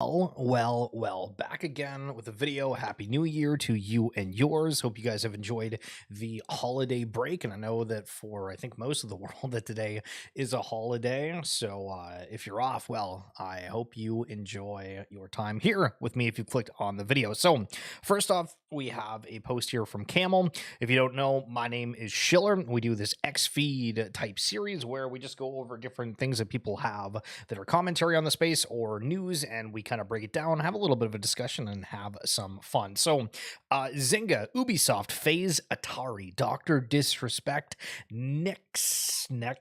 Well, back again with a video. Happy New Year to you and yours. Hope you guys have enjoyed the holiday break. And I know that for, I think, most of the world, that today is a holiday. So if you're off, well, I hope you enjoy your time here with me if you clicked on the video. So first off, we have a post here from Camel. If you don't know, my name is Schiller. We do this X-Feed type series where we just go over different things that people have that are commentary on the space or news, and we kind of break it down, have a little bit of a discussion, and have some fun. So, Zynga, Ubisoft, FaZe, Atari, Dr. Disrespect, Nexon,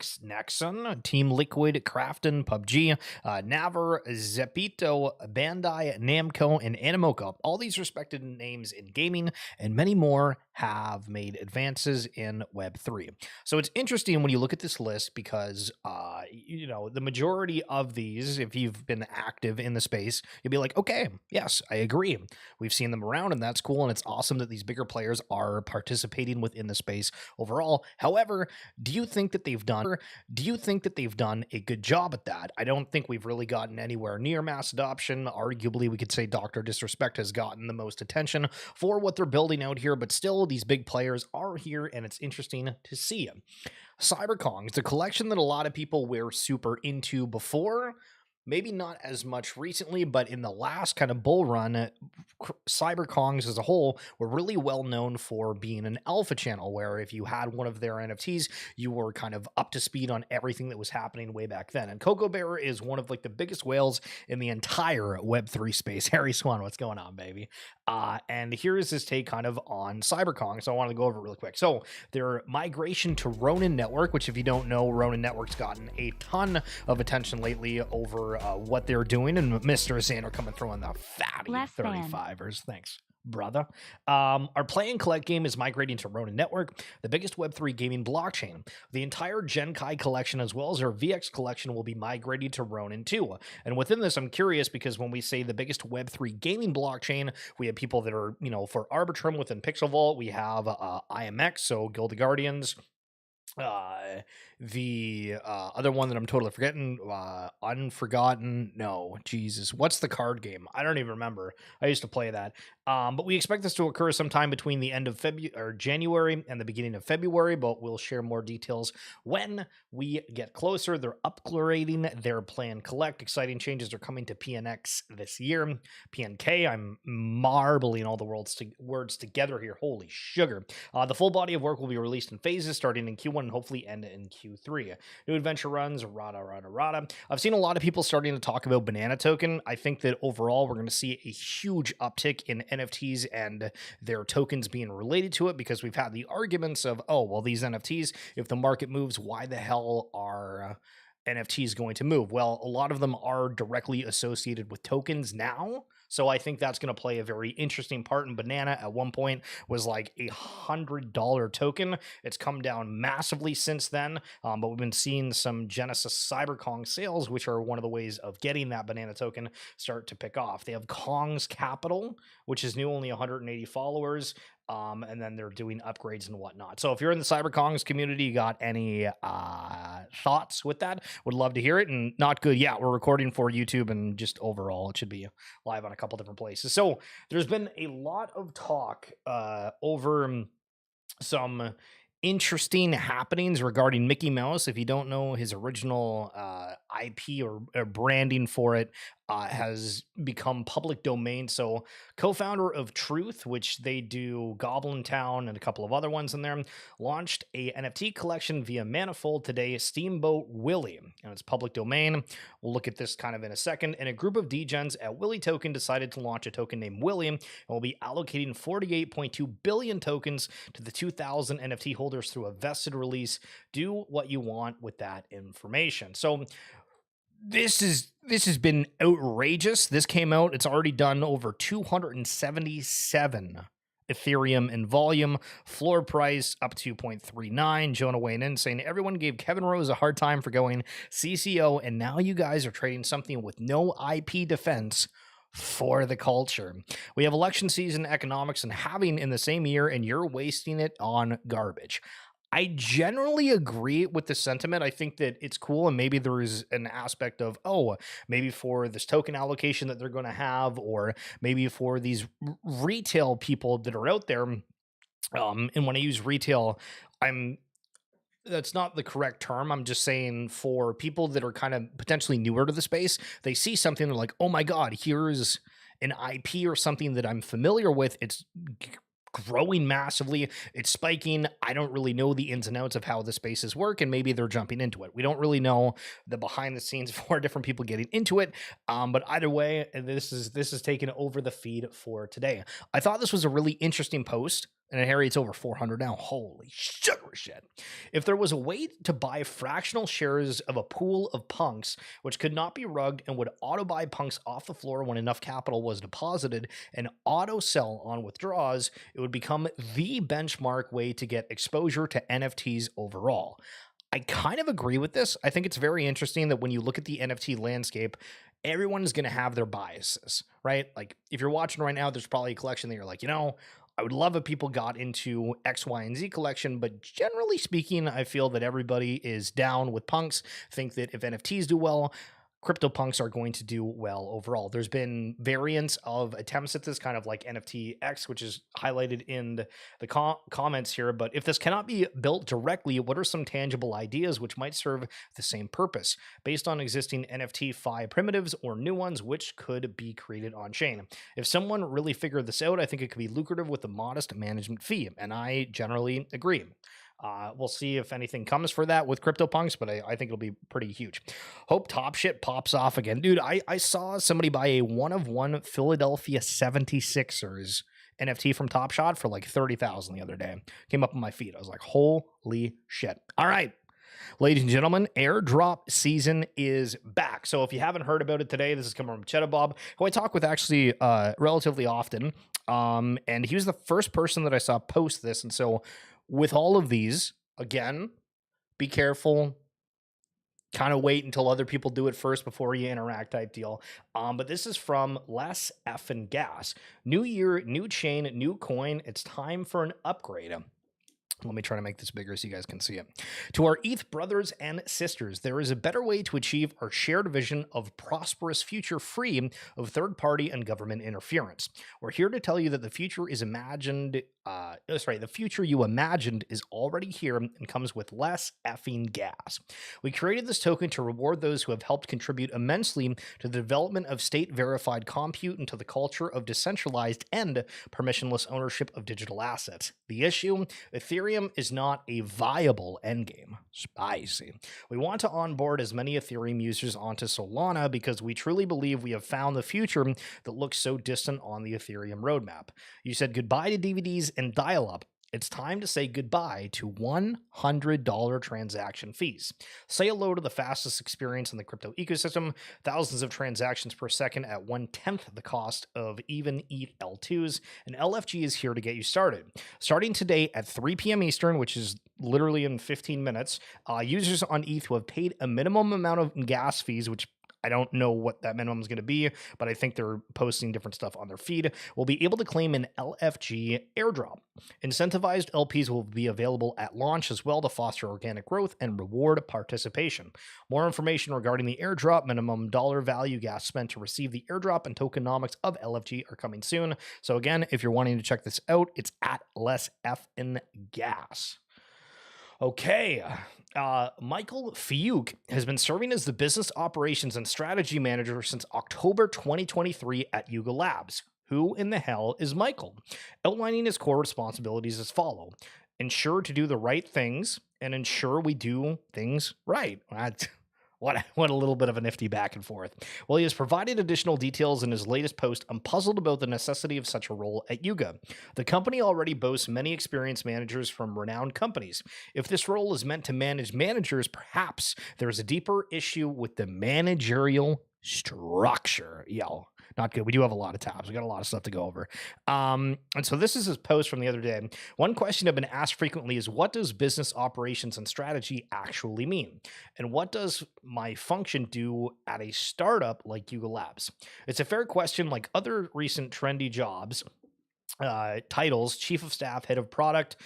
Team Liquid, Crafton, PUBG, Naver, Zepito, Bandai, Namco, and Animoca. All these respected names in gaming and many more have made advances in Web3. So it's interesting when you look at this list because, the majority of these, if you've been active in the space, you'll be like, okay, yes, I agree. We've seen them around and that's cool. And it's awesome that these bigger players are participating within the space overall. However, do you think that they've done a good job at that? I don't think we've really gotten anywhere near mass adoption. Arguably, we could say Dr. Disrespect has gotten the most attention for what they're building out here, but still these big players are here and it's interesting to see. Cyberkongz, the collection that a lot of people were super into before, maybe not as much recently, but in the last kind of bull run, Cyberkongz as a whole were really well known for being an alpha channel, where if you had one of their NFTs, you were kind of up to speed on everything that was happening way back then. And Coco Bear is one of like the biggest whales in the entire Web3 space. Harry Swan, what's going on, baby? And here's his take kind of on Cyberkongz. So I want to go over it really quick. So their migration to Ronin Network, which if you don't know, Ronin Network's gotten a ton of attention lately over what they're doing, and Mr. Xander coming through on the fatty 35ers. Thanks, brother. Our play and collect game is migrating to Ronin Network, the biggest Web3 gaming blockchain. The entire Genkai collection, as well as our VX collection, will be migrating to Ronin too. And within this, I'm curious because when we say the biggest Web3 gaming blockchain, we have people that are, for Arbitrum within Pixel Vault, we have IMX, so Guild of Guardians. The other one that I'm totally forgetting, Unforgotten. No, Jesus, what's the card game? I don't even remember. I used to play that. But we expect this to occur sometime between the end of January and the beginning of February, but we'll share more details when we get closer. They're upgrading their plan collect. Exciting changes are coming to PNX this year. PNK, I'm marbling all the words together here. Holy sugar. The full body of work will be released in phases starting in Q1 and hopefully end in Q3. New adventure runs, rada. I've seen a lot of people starting to talk about Banana Token. I think that overall we're going to see a huge uptick in NFTs and their tokens being related to it, because we've had the arguments of, oh, well, these NFTs, if the market moves, why the hell are NFTs going to move? Well, a lot of them are directly associated with tokens now. So I think that's going to play a very interesting part. And Banana at one point was like $100 token. It's come down massively since then. But we've been seeing some Genesis Cyberkongz sales, which are one of the ways of getting that Banana token, start to pick off. They have Kong's Capital, which is new, only 180 followers. And then they're doing upgrades and whatnot. So if you're in the Cyberkongz community, you got any thoughts with that? Would love to hear it. And not good. Yeah, we're recording for YouTube, and just overall, it should be live on a couple different places. So there's been a lot of talk over some interesting happenings regarding Mickey Mouse. If you don't know, his original IP or branding for it has become public domain. So co-founder of Truth, which they do Goblin Town and a couple of other ones in there, launched a NFT collection via Manifold today, Steamboat Willie, and it's public domain. We'll look at this kind of in a second. And a group of degens at Willie Token decided to launch a token named Willie, and will be allocating 48.2 billion tokens to the 2,000 NFT holders through a vested release. Do what you want with that information. So this has been outrageous. This came out, it's already done over 277 Ethereum in volume, floor price up to 0.39. Jonah weighing in saying everyone gave Kevin Rose a hard time for going CCO, and now you guys are trading something with no IP defense for the culture. We have election season economics and halving in the same year, and you're wasting it on garbage. I generally agree with the sentiment. I think that it's cool, and maybe there is an aspect of, oh, maybe for this token allocation that they're going to have, or maybe for these retail people that are out there. And when I use retail, I'm that's not the correct term. I'm just saying for people that are kind of potentially newer to the space, they see something, they're like, oh my God, here's an IP or something that I'm familiar with. It's growing massively. It's spiking. I don't really know the ins and outs of how the spaces work, and maybe they're jumping into it. We don't really know the behind the scenes for different people getting into it. But either way, this is taken over the feed for today. I thought this was a really interesting post. And Harry, it's over 400 now. Holy sugar shit. If there was a way to buy fractional shares of a pool of punks, which could not be rugged and would auto buy punks off the floor when enough capital was deposited and auto sell on withdrawals, it would become the benchmark way to get exposure to NFTs overall. I kind of agree with this. I think it's very interesting that when you look at the NFT landscape, everyone is going to have their biases, right? Like if you're watching right now, there's probably a collection that you're like, I would love if people got into X, Y, and Z collection, but generally speaking, I feel that everybody is down with punks, think that if NFTs do well, Cryptopunks are going to do well overall. There's been variants of attempts at this, kind of like NFT X, which is highlighted in the comments here. But if this cannot be built directly, what are some tangible ideas which might serve the same purpose based on existing NFT FI primitives or new ones which could be created on chain? If someone really figured this out, I think it could be lucrative with a modest management fee. And I generally agree. We'll see if anything comes for that with CryptoPunks, but I think it'll be pretty huge. Hope Top Shit pops off again. Dude, I saw somebody buy a one-of-one Philadelphia 76ers NFT from Top Shot for like 30,000 the other day. Came up on my feed. I was like, holy shit. All right. Ladies and gentlemen, airdrop season is back. So if you haven't heard about it today, this is coming from Cheddar Bob, who I talk with actually relatively often. And he was the first person that I saw post this. And so with all of these, again, be careful. Kind of wait until other people do it first before you interact type deal. But this is from Less Effin' Gas. New year, new chain, new coin. It's time for an upgrade. Let me try to make this bigger so you guys can see it. To our ETH brothers and sisters, there is a better way to achieve our shared vision of prosperous future free of third-party and government interference. We're here to tell you that the future is imagined. The future you imagined is already here and comes with less effing gas. We created this token to reward those who have helped contribute immensely to the development of state-verified compute and to the culture of decentralized and permissionless ownership of digital assets. The issue? Ethereum is not a viable endgame. Spicy. We want to onboard as many Ethereum users onto Solana because we truly believe we have found the future that looks so distant on the Ethereum roadmap. You said goodbye to DVDs and dial-up. It's time to say goodbye to $100 transaction fees. Say hello to the fastest experience in the crypto ecosystem, thousands of transactions per second at 1/10 the cost of even ETH L2s, and LFG is here to get you started. Starting today at 3 p.m. Eastern, which is literally in 15 minutes, users on ETH who have paid a minimum amount of gas fees, which I don't know what that minimum is going to be, but I think they're posting different stuff on their feed, will be able to claim an LFG airdrop. Incentivized LPs will be available at launch as well to foster organic growth and reward participation. More information regarding the airdrop, minimum dollar value gas spent to receive the airdrop, and tokenomics of LFG are coming soon. So again, if you're wanting to check this out, it's at Less Effin' Gas. Okay. Michael Fiuk has been serving as the business operations and strategy manager since October 2023 at Yuga Labs. Who in the hell is Michael? Outlining his core responsibilities as follow. Ensure to do the right things and ensure we do things right. What a little bit of a nifty back and forth. Well, he has provided additional details in his latest post. I'm puzzled about the necessity of such a role at Yuga. The company already boasts many experienced managers from renowned companies. If this role is meant to manage managers, perhaps there is a deeper issue with the managerial structure. Not good. We do have a lot of tabs. We got a lot of stuff to go over. And so this is his post from the other day. One question I've been asked frequently is, what does business operations and strategy actually mean? And what does my function do at a startup like Yuga Labs? It's a fair question. Like other recent trendy jobs, titles: chief of staff, head of product.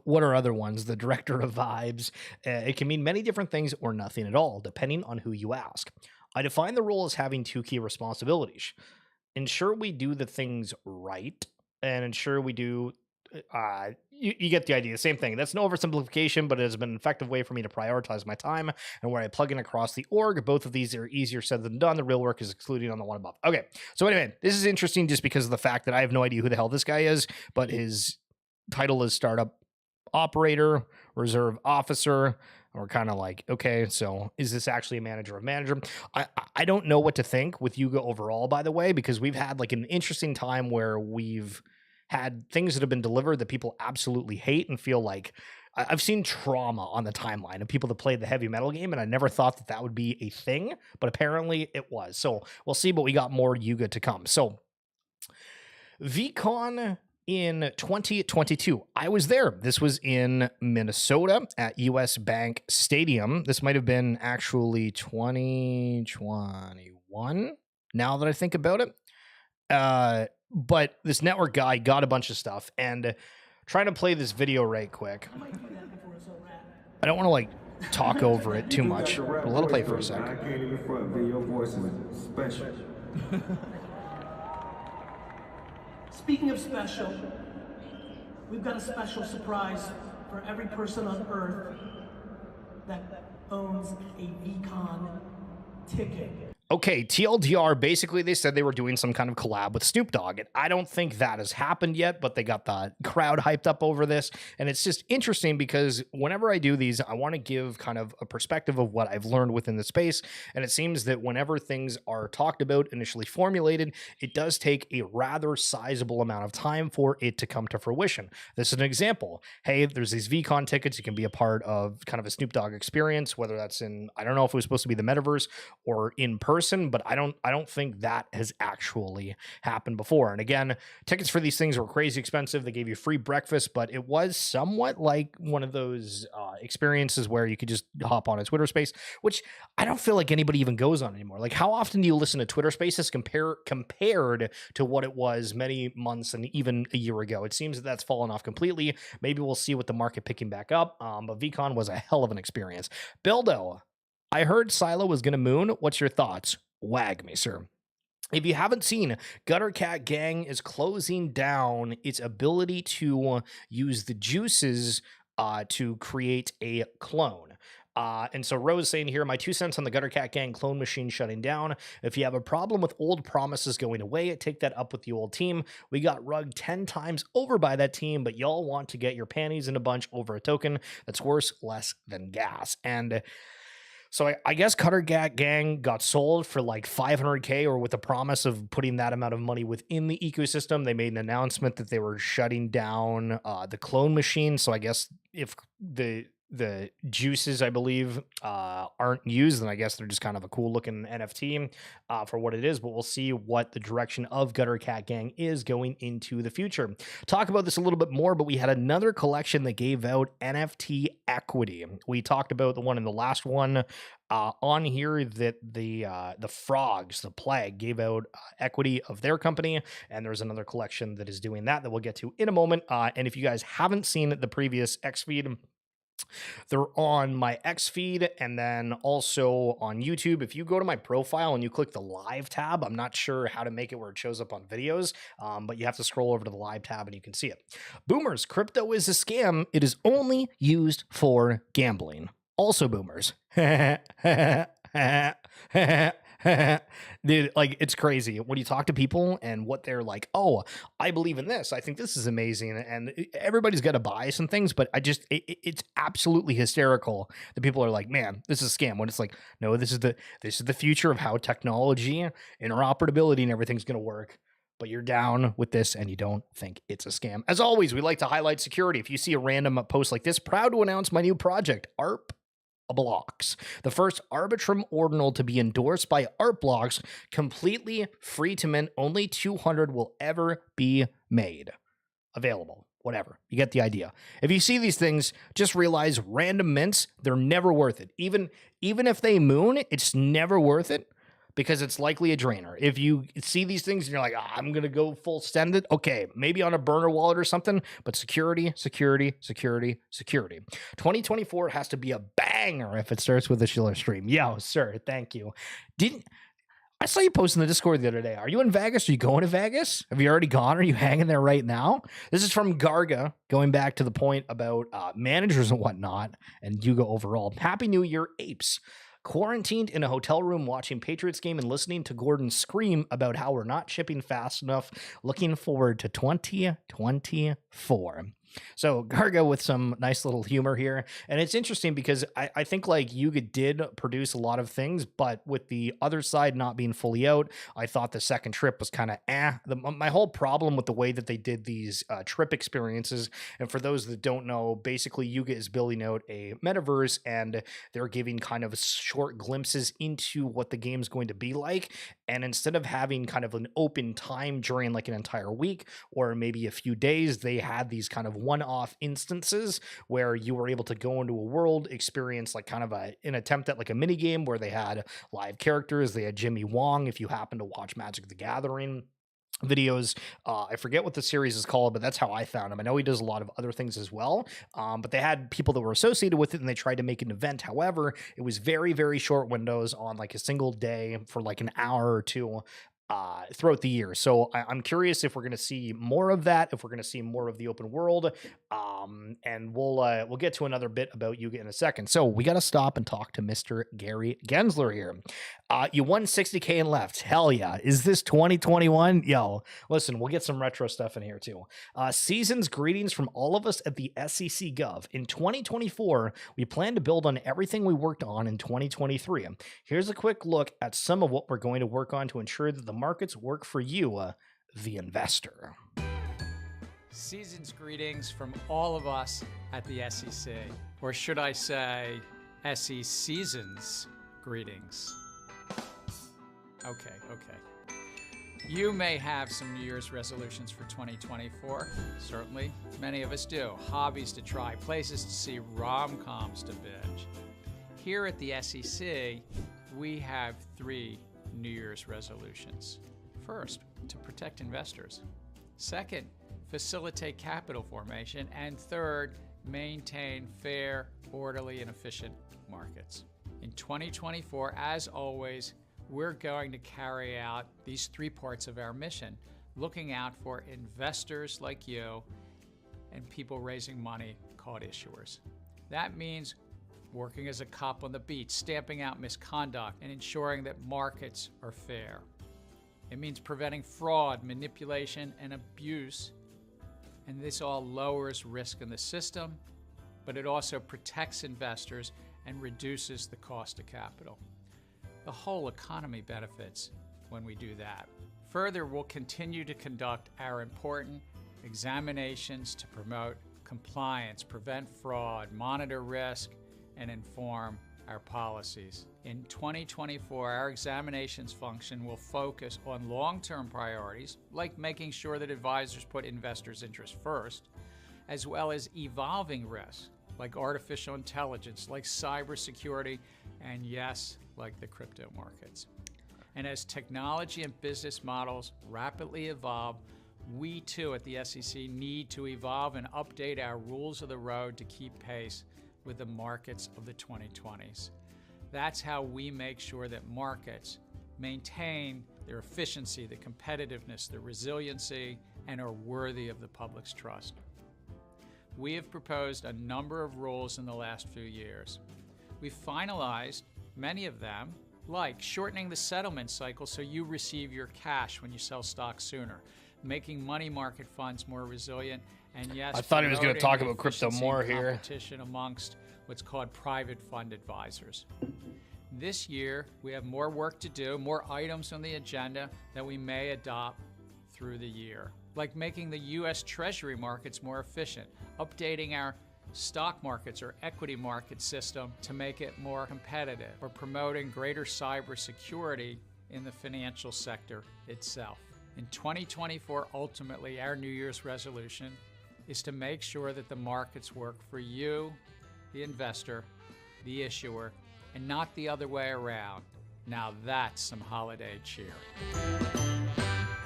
What are other ones? The director of vibes. It can mean many different things or nothing at all, depending on who you ask. I define the role as having two key responsibilities: ensure we do the things right, and ensure we do. You get the idea. Same thing. That's no oversimplification, but it has been an effective way for me to prioritize my time and where I plug in across the org. Both of these are easier said than done. The real work is excluding on the one above. Okay. So anyway, this is interesting just because of the fact that I have no idea who the hell this guy is, but his title is startup operator, reserve officer. And we're kind of like, okay, so is this actually a manager of manager? I don't know what to think with Yuga overall, by the way, because we've had like an interesting time where we've had things that have been delivered that people absolutely hate and feel like I've seen trauma on the timeline of people that played the heavy metal game, and I never thought that that would be a thing, but apparently it was. So we'll see, but we got more Yuga to come. So VCon in 2022. I was there. This was in Minnesota at US Bank Stadium. This might have been actually 2021, now that I think about it. But this network guy got a bunch of stuff, and trying to play this video right quick. I don't want to like talk over it too much. But let it play for a sec. I can't even front, but your voice is special. Speaking of special, we've got a special surprise for every person on Earth that owns a VCon ticket. Okay, TLDR, basically they said they were doing some kind of collab with Snoop Dogg, and I don't think that has happened yet, but they got the crowd hyped up over this, and it's just interesting because whenever I do these, I want to give kind of a perspective of what I've learned within the space, and it seems that whenever things are talked about, initially formulated, it does take a rather sizable amount of time for it to come to fruition. This is an example. Hey, there's these VCon tickets, you can be a part of kind of a Snoop Dogg experience, whether that's in, I don't know if it was supposed to be the metaverse or in person, but I don't think that has actually happened before. And again, tickets for these things were crazy expensive. They gave you free breakfast, but it was somewhat like one of those experiences where you could just hop on a Twitter space, which I don't feel like anybody even goes on anymore. Like, how often do you listen to Twitter spaces compared to what it was many months and even a year ago? It seems that that's fallen off completely. Maybe we'll see with the market picking back up. But VCon was a hell of an experience. Bildo, I heard Silo was going to moon. What's your thoughts? Wag me, sir. If you haven't seen, Gutter Cat Gang is closing down its ability to use the juices to create a clone. And so Rose saying here, my 2 cents on the Gutter Cat Gang clone machine shutting down. If you have a problem with old promises going away, take that up with the old team. We got rugged 10 times over by that team, but y'all want to get your panties in a bunch over a token that's worth less than gas. And so I guess Cutter Gang got sold for like 500K, or with the promise of putting that amount of money within the ecosystem. They made an announcement that they were shutting down the clone machine. So I guess if the juices, I believe, aren't used, then I guess they're just kind of a cool looking NFT for what it is. But we'll see what the direction of Gutter Cat Gang is going into the future. Talk about this a little bit more, but we had another collection that gave out NFT equity. We talked about the one in the last one on here that the frogs, the plague, gave out equity of their company, and there's another collection that is doing that we'll get to in a moment. And if you guys haven't seen the previous X feed, they're on my X feed and then also on YouTube. If you go to my profile and you click the live tab, I'm not sure how to make it where it shows up on videos, but you have to scroll over to the live tab and you can see it. Boomers, crypto is a scam. It is only used for gambling. Also, boomers. Dude, like, it's crazy when you talk to people and what they're like, oh, I believe in this, I think this is amazing, and everybody's got a bias and things, but it's absolutely hysterical that people are like, man, this is a scam, when it's like, no, this is the future of how technology, interoperability, and everything's gonna work. But you're down with this and you don't think it's a scam. As always, we like to highlight security. If you see a random post like this, proud to announce my new project, ARP Blocks, the first Arbitrum ordinal to be endorsed by Art Blocks, completely free to mint. Only 200 will ever be made available. Whatever, you get the idea. If you see these things, just realize random mints, they're never worth it. Even if they moon, it's never worth it, because it's likely a drainer. If you see these things and you're like, I'm going to go full send it, okay, maybe on a burner wallet or something, but security, security, security, security. 2024 has to be a banger if it starts with a Schiller stream. Yo, sir, thank you. Didn't I saw you post in the Discord the other day. Are you in Vegas? Are you going to Vegas? Have you already gone? Are you hanging there right now? This is from Garga, going back to the point about managers and whatnot, and Yuga overall. Happy New Year, apes. Quarantined in a hotel room watching Patriots game and listening to Gordon scream about how we're not shipping fast enough. Looking forward to 2024. So Garga with some nice little humor here. And it's interesting because I think like Yuga did produce a lot of things, but with the other side not being fully out, I thought the second trip was kind of my whole problem with the way that they did these trip experiences. And for those that don't know, basically Yuga is building out a metaverse and they're giving kind of short glimpses into what the game's going to be like. And instead of having kind of an open time during like an entire week or maybe a few days, they had these kind of one-off instances where you were able to go into a world, experience like kind of an attempt at like a mini game where they had live characters. They had Jimmy Wong, if you happen to watch Magic the Gathering videos. I forget what the series is called, but that's how I found him. I know he does a lot of other things as well, but they had people that were associated with it and they tried to make an event. However, it was very, very short windows on like a single day for like an hour or two throughout the year. So I'm curious if we're going to see more of that, if we're going to see more of the open world. And we'll get to another bit about Yuga in a second. So we got to stop and talk to Mr. Gary Gensler here. You won 60K and left. Hell yeah. Is this 2021? Yo, listen, we'll get some retro stuff in here too. Season's greetings from all of us at the SEC Gov. In 2024, we plan to build on everything we worked on in 2023. Here's a quick look at some of what we're going to work on to ensure that the markets work for you, the investor. Season's greetings from all of us at the SEC, or should I say, SE Season's greetings. Okay. You may have some New Year's resolutions for 2024. Certainly, many of us do. Hobbies to try, places to see, rom-coms to binge. Here at the SEC, we have 3 New Year's resolutions. First, to protect investors. Second, facilitate capital formation. And third, maintain fair, orderly, and efficient markets. In 2024, as always, we're going to carry out these 3 parts of our mission, looking out for investors like you and people raising money called issuers. That means working as a cop on the beat, stamping out misconduct, and ensuring that markets are fair. It means preventing fraud, manipulation, and abuse, and this all lowers risk in the system, but it also protects investors and reduces the cost of capital. The whole economy benefits when we do that. Further, we'll continue to conduct our important examinations to promote compliance, prevent fraud, monitor risk, and inform our policies. In 2024, our examinations function will focus on long-term priorities, like making sure that advisors put investors' interests first, as well as evolving risks, like artificial intelligence, like cybersecurity, and yes, like the crypto markets. And as technology and business models rapidly evolve, we too at the SEC need to evolve and update our rules of the road to keep pace with the markets of the 2020s. That's how we make sure that markets maintain their efficiency, the competitiveness, the resiliency, and are worthy of the public's trust. We have proposed a number of rules in the last few years. We've finalized many of them, like shortening the settlement cycle so you receive your cash when you sell stock sooner, making money market funds more resilient, and yes, I thought he was going to talk promoting about crypto efficiency more and here. competition amongst what's called private fund advisors. This year, we have more work to do, more items on the agenda that we may adopt through the year, like making the U.S. Treasury markets more efficient, updating our stock markets or equity market system to make it more competitive, or promoting greater cybersecurity in the financial sector itself. In 2024, ultimately, our New Year's resolution is to make sure that the markets work for you, the investor, the issuer, and not the other way around. Now that's some holiday cheer.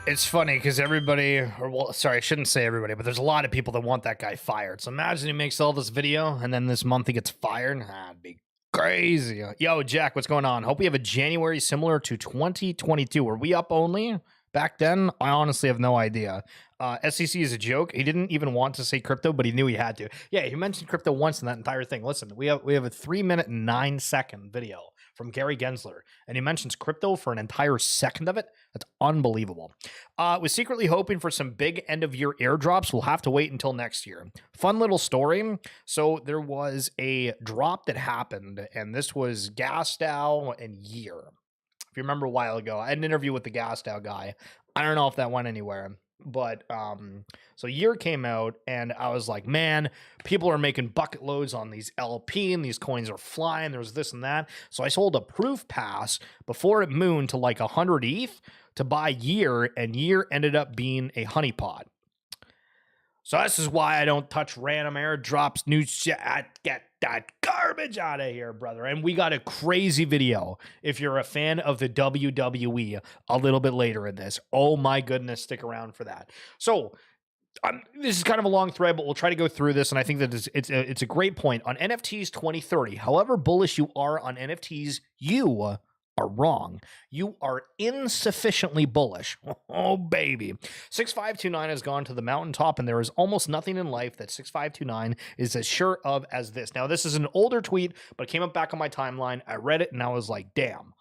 It's funny because everybody, or well, sorry, I shouldn't say everybody, but there's a lot of people that want that guy fired. So imagine he makes all this video and then this month he gets fired. That'd be crazy. Yo, Jack, what's going on? Hope we have a January similar to 2022. Were we up only back then? I honestly have no idea. SEC is a joke. He didn't even want to say crypto, but he knew he had to. Yeah, he mentioned crypto once in that entire thing. Listen, we have a 3-minute and 9-second video from Gary Gensler, and he mentions crypto for an entire second of it. That's unbelievable. Was secretly hoping for some big end-of-year airdrops. We'll have to wait until next year. Fun little story. So there was a drop that happened, and this was Gastow and Year. If you remember a while ago, I had an interview with the Gastow guy. I don't know if that went anywhere. But so Year came out and I was like, man, people are making bucket loads on these LP and these coins are flying. There's this and that. So I sold a proof pass before it mooned to like 100 ETH to buy Year, and Year ended up being a honeypot. So this is why I don't touch random airdrops, new shit. I get that garbage out of here, brother. And we got a crazy video if you're a fan of the WWE a little bit later in this. Oh my goodness, stick around for that. So this is kind of a long thread, but we'll try to go through this. And I think that it's a great point on NFTs 2030. However bullish you are on NFTs, you are wrong. You are insufficiently bullish. Oh, baby. 6529 has gone to the mountaintop, and there is almost nothing in life that 6529 is as sure of as this. Now, this is an older tweet, but it came up back on my timeline. I read it, and I was like, damn.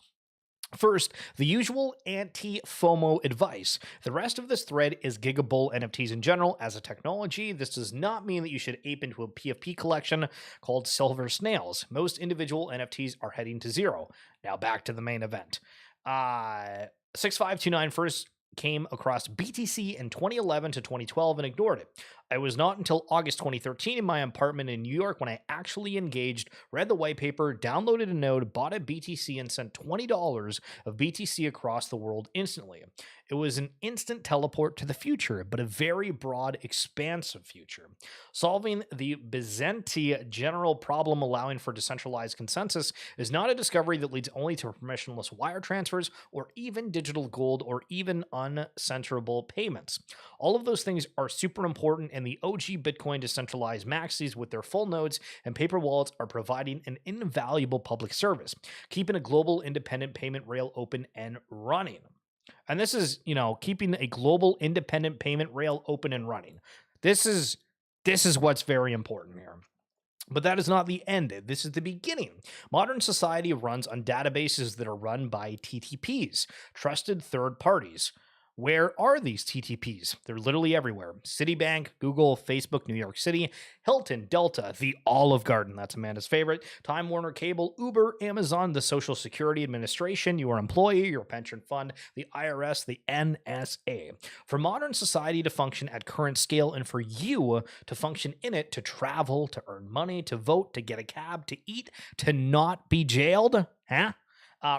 First, the usual anti-FOMO advice. The rest of this thread is gigabull NFTs in general as a technology. This does not mean that you should ape into a PFP collection called Silver Snails. Most individual NFTs are heading to zero. Now back to the main event. 6529 first came across BTC in 2011 to 2012 and ignored it. It was not until August 2013 in my apartment in New York when I actually engaged, read the white paper, downloaded a node, bought a BTC, and sent $20 of BTC across the world instantly. It was an instant teleport to the future, but a very broad, expansive future. Solving the Byzantine general problem allowing for decentralized consensus is not a discovery that leads only to permissionless wire transfers or even digital gold or even uncensorable payments. All of those things are super important, and the OG Bitcoin decentralized maxis with their full nodes and paper wallets are providing an invaluable public service, keeping a global independent payment rail open and running. And this is, keeping a global independent payment rail open and running. This is what's very important here. But that is not the end. This is the beginning. Modern society runs on databases that are run by TTPs, trusted third parties. Where are these TTPs? They're literally everywhere. Citibank, Google, Facebook, New York City, Hilton, Delta, the Olive Garden, that's Amanda's favorite, Time Warner Cable, Uber, Amazon, the Social Security Administration, your employer, your pension fund, the IRS, the NSA. For modern society to function at current scale and for you to function in it, to travel, to earn money, to vote, to get a cab, to eat, to not be jailed,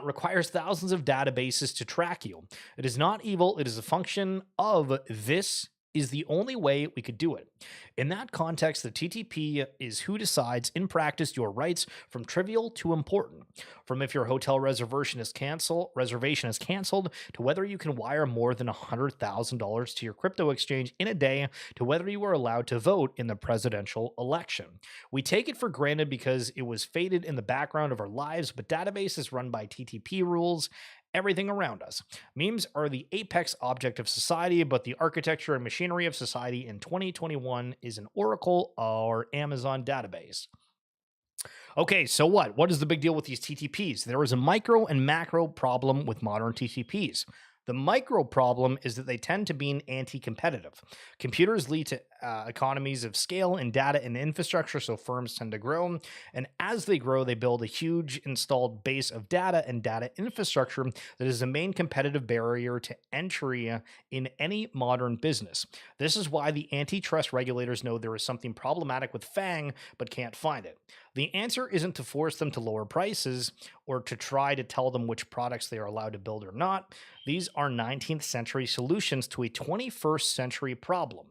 requires thousands of databases to track you. It is not evil. It is a function of this is the only way we could do it. In that context, the TTP is who decides in practice your rights from trivial to important. From if your hotel reservation is canceled to whether you can wire more than $100,000 to your crypto exchange in a day to whether you are allowed to vote in the presidential election. We take it for granted because it was faded in the background of our lives, but databases run by TTP rules everything around us. Memes are the apex object of society, but the architecture and machinery of society in 2021 is an Oracle or Amazon database. Okay, so what? What is the big deal with these TTPs? There is a micro and macro problem with modern TTPs. The micro problem is that they tend to be anti-competitive. Computers lead to economies of scale in data and infrastructure, so firms tend to grow. And as they grow, they build a huge installed base of data and data infrastructure that is the main competitive barrier to entry in any modern business. This is why the antitrust regulators know there is something problematic with FANG, but can't find it. The answer isn't to force them to lower prices or to try to tell them which products they are allowed to build or not. These are 19th century solutions to a 21st century problem.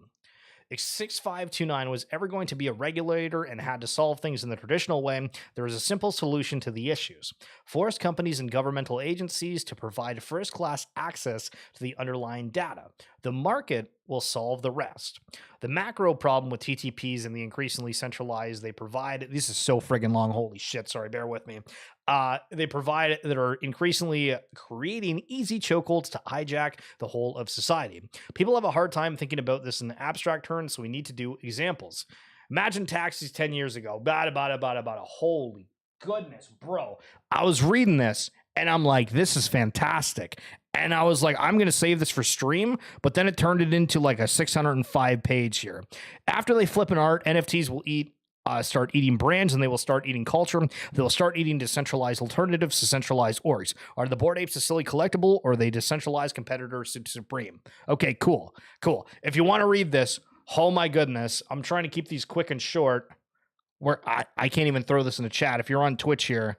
If 6529 was ever going to be a regulator and had to solve things in the traditional way, there is a simple solution to the issues. Force companies and governmental agencies to provide first-class access to the underlying data. The market will solve the rest. The macro problem with TTPs and the increasingly centralized they provide, this is so friggin' long, holy shit, sorry, bear with me. They provide that are increasingly creating easy chokeholds to hijack the whole of society. People have a hard time thinking about this in abstract terms, so we need to do examples. Imagine taxis 10 years ago. Bada. Holy goodness, bro. I was reading this and I'm like, this is fantastic. And I was like, I'm going to save this for stream, but then it turned it into like a 605 page here. After they flip an art, NFTs will start eating brands, and they will start eating culture. They'll start eating decentralized alternatives to centralized orgs. Are the Bored Apes a silly collectible, or are they decentralized competitors to Supreme? Okay, cool. If you want to read this, oh my goodness, I'm trying to keep these quick and short. Where I can't even throw this in the chat. If you're on Twitch here,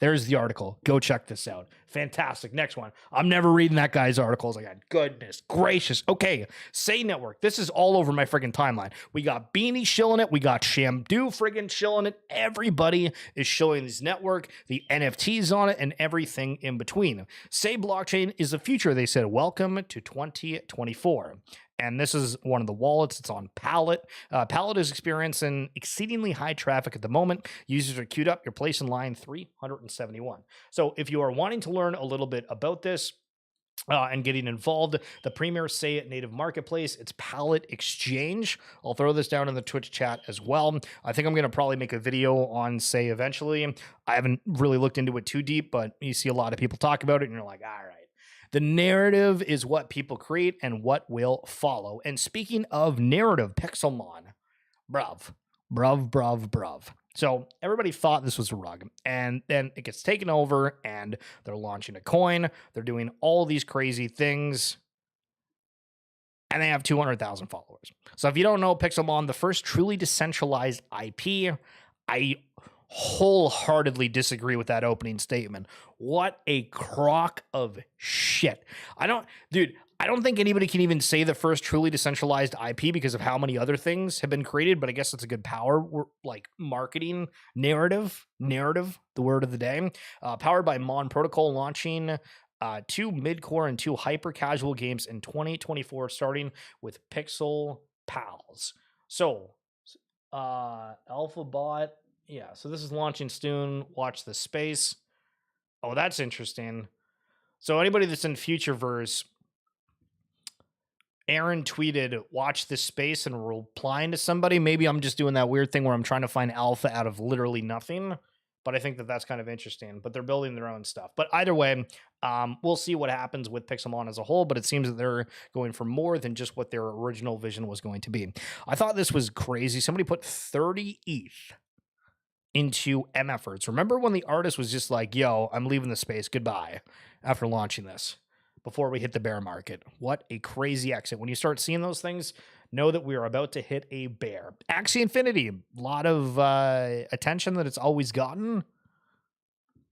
there's the article. Go check this out. Fantastic. Next one. I'm never reading that guy's articles again. Goodness gracious. Okay. Say Network. This is all over my friggin' timeline. We got Beanie shilling it. We got Shamdu friggin' shilling it. Everybody is showing this network, the NFTs on it, and everything in between. Say Blockchain is the future. They said, welcome to 2024. And this is one of the wallets. It's on Pallet. Pallet is experiencing exceedingly high traffic at the moment. Users are queued up. Your place in line 371. So if you are wanting to learn a little bit about this, and getting involved, the premier Say native marketplace, it's Pallet Exchange. I'll throw this down in the Twitch chat as well. I think I'm going to probably make a video on Say eventually. I haven't really looked into it too deep, but you see a lot of people talk about it and you're like, all right. The narrative is what people create and what will follow. And speaking of narrative, Pixelmon, bruv. So everybody thought this was a rug, and then it gets taken over, and they're launching a coin. They're doing all these crazy things, and they have 200,000 followers. So if you don't know Pixelmon, the first truly decentralized IP, I wholeheartedly disagree with that opening statement. What a crock of shit. I don't think anybody can even say the first truly decentralized IP because of how many other things have been created, but I guess it's a good power, like marketing narrative, the word of the day. Powered by Mon Protocol, launching 2 mid-core and 2 hyper-casual games in 2024, starting with Pixel Pals. So, AlphaBot, yeah, so this is launching soon. Watch the space. Oh, that's interesting. So anybody that's in Futureverse, Aaron tweeted, watch this space, and replying to somebody. Maybe I'm just doing that weird thing where I'm trying to find alpha out of literally nothing. But I think that that's kind of interesting. But they're building their own stuff. But either way, we'll see what happens with Pixelmon as a whole. But it seems that they're going for more than just what their original vision was going to be. I thought this was crazy. Somebody put 30 ETH into MFers. Remember when the artist was just like, yo, I'm leaving the space, goodbye, after launching this, before we hit the bear market? What a crazy exit. When you start seeing those things, know that we are about to hit a bear. Axie Infinity, a lot of attention that it's always gotten.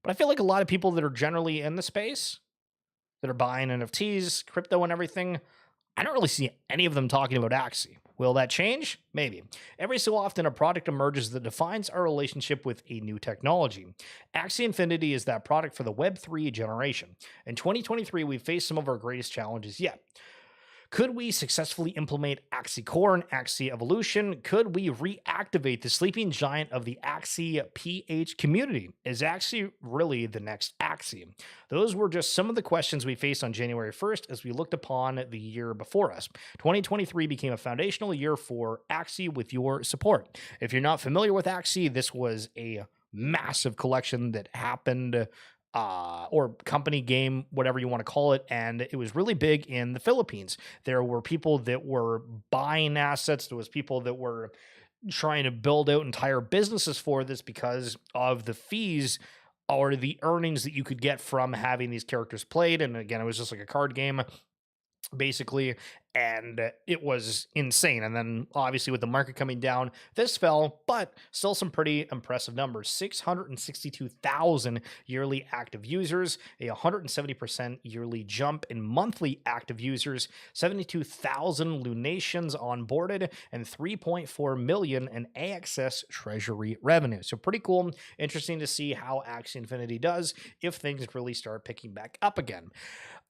But I feel like a lot of people that are generally in the space, that are buying NFTs, crypto and everything, I don't really see any of them talking about Axie. Will that change? Maybe. Every so often, a product emerges that defines our relationship with a new technology. Axie Infinity is that product for the Web3 generation. In 2023, we faced some of our greatest challenges yet. Could we successfully implement Axie Core and Axie Evolution? Could we reactivate the sleeping giant of the Axie PH community? Is Axie really the next Axie? Those were just some of the questions we faced on January 1st as we looked upon the year before us. 2023 became a foundational year for Axie with your support. If you're not familiar with Axie, this was a massive collection that happened or company game, whatever you want to call it. And it was really big in the Philippines. There were people that were buying assets. There was people that were trying to build out entire businesses for this because of the fees or the earnings that you could get from having these characters played. And again, it was just like a card game. basically, and it was insane. And then obviously with the market coming down, this fell, but still some pretty impressive numbers. 662,000 yearly active users, a 170% yearly jump in monthly active users, 72,000 lunations onboarded, and 3.4 million in AXS treasury revenue. So pretty cool. Interesting to see how Axie Infinity does if things really start picking back up again.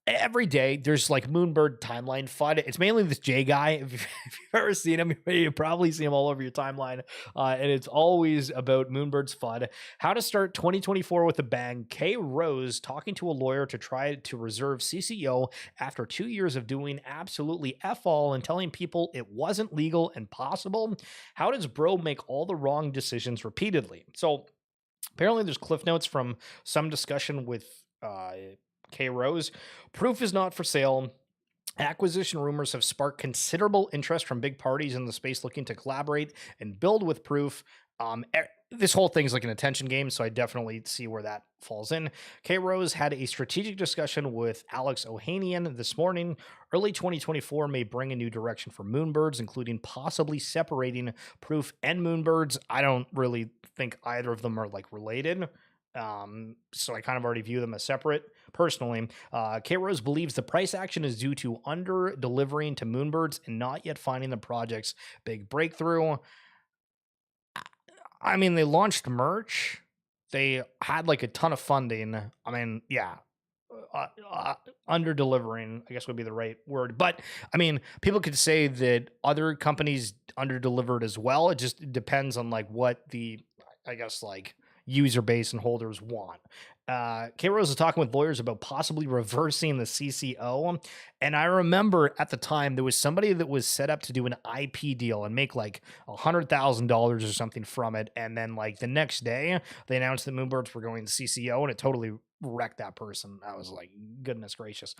Every day there's like Moonbird timeline FUD. It's mainly this J guy. If you've ever seen him, you probably see him all over your timeline. And it's always about Moonbird's FUD. How to start 2024 with a bang. K Rose talking to a lawyer to try to reserve CCO after 2 years of doing absolutely F all and telling people it wasn't legal and possible. How does bro make all the wrong decisions repeatedly? So apparently there's cliff notes from some discussion with K Rose. Proof is not for sale. Acquisition rumors have sparked considerable interest from big parties in the space looking to collaborate and build with Proof. This whole thing's like an attention game, so I definitely see where that falls in. K Rose had a strategic discussion with Alex Ohanian this morning. Early 2024 may bring a new direction for Moonbirds, including possibly separating Proof and Moonbirds. I don't really think either of them are like related. So I kind of already view them as separate. Personally, K Rose believes the price action is due to under delivering to Moonbirds and not yet finding the project's big breakthrough. I mean, they launched merch. They had like a ton of funding. I mean, yeah, under delivering, I guess would be the right word. But I mean, people could say that other companies under delivered as well. It just depends on like what the, I guess, like user base and holders want. K Rose is talking with lawyers about possibly reversing the CCO. And I remember at the time there was somebody that was set up to do an IP deal and make like $100,000 or something from it. And then like the next day they announced that Moonbirds were going to CCO and it totally wrecked that person. I was like, goodness gracious.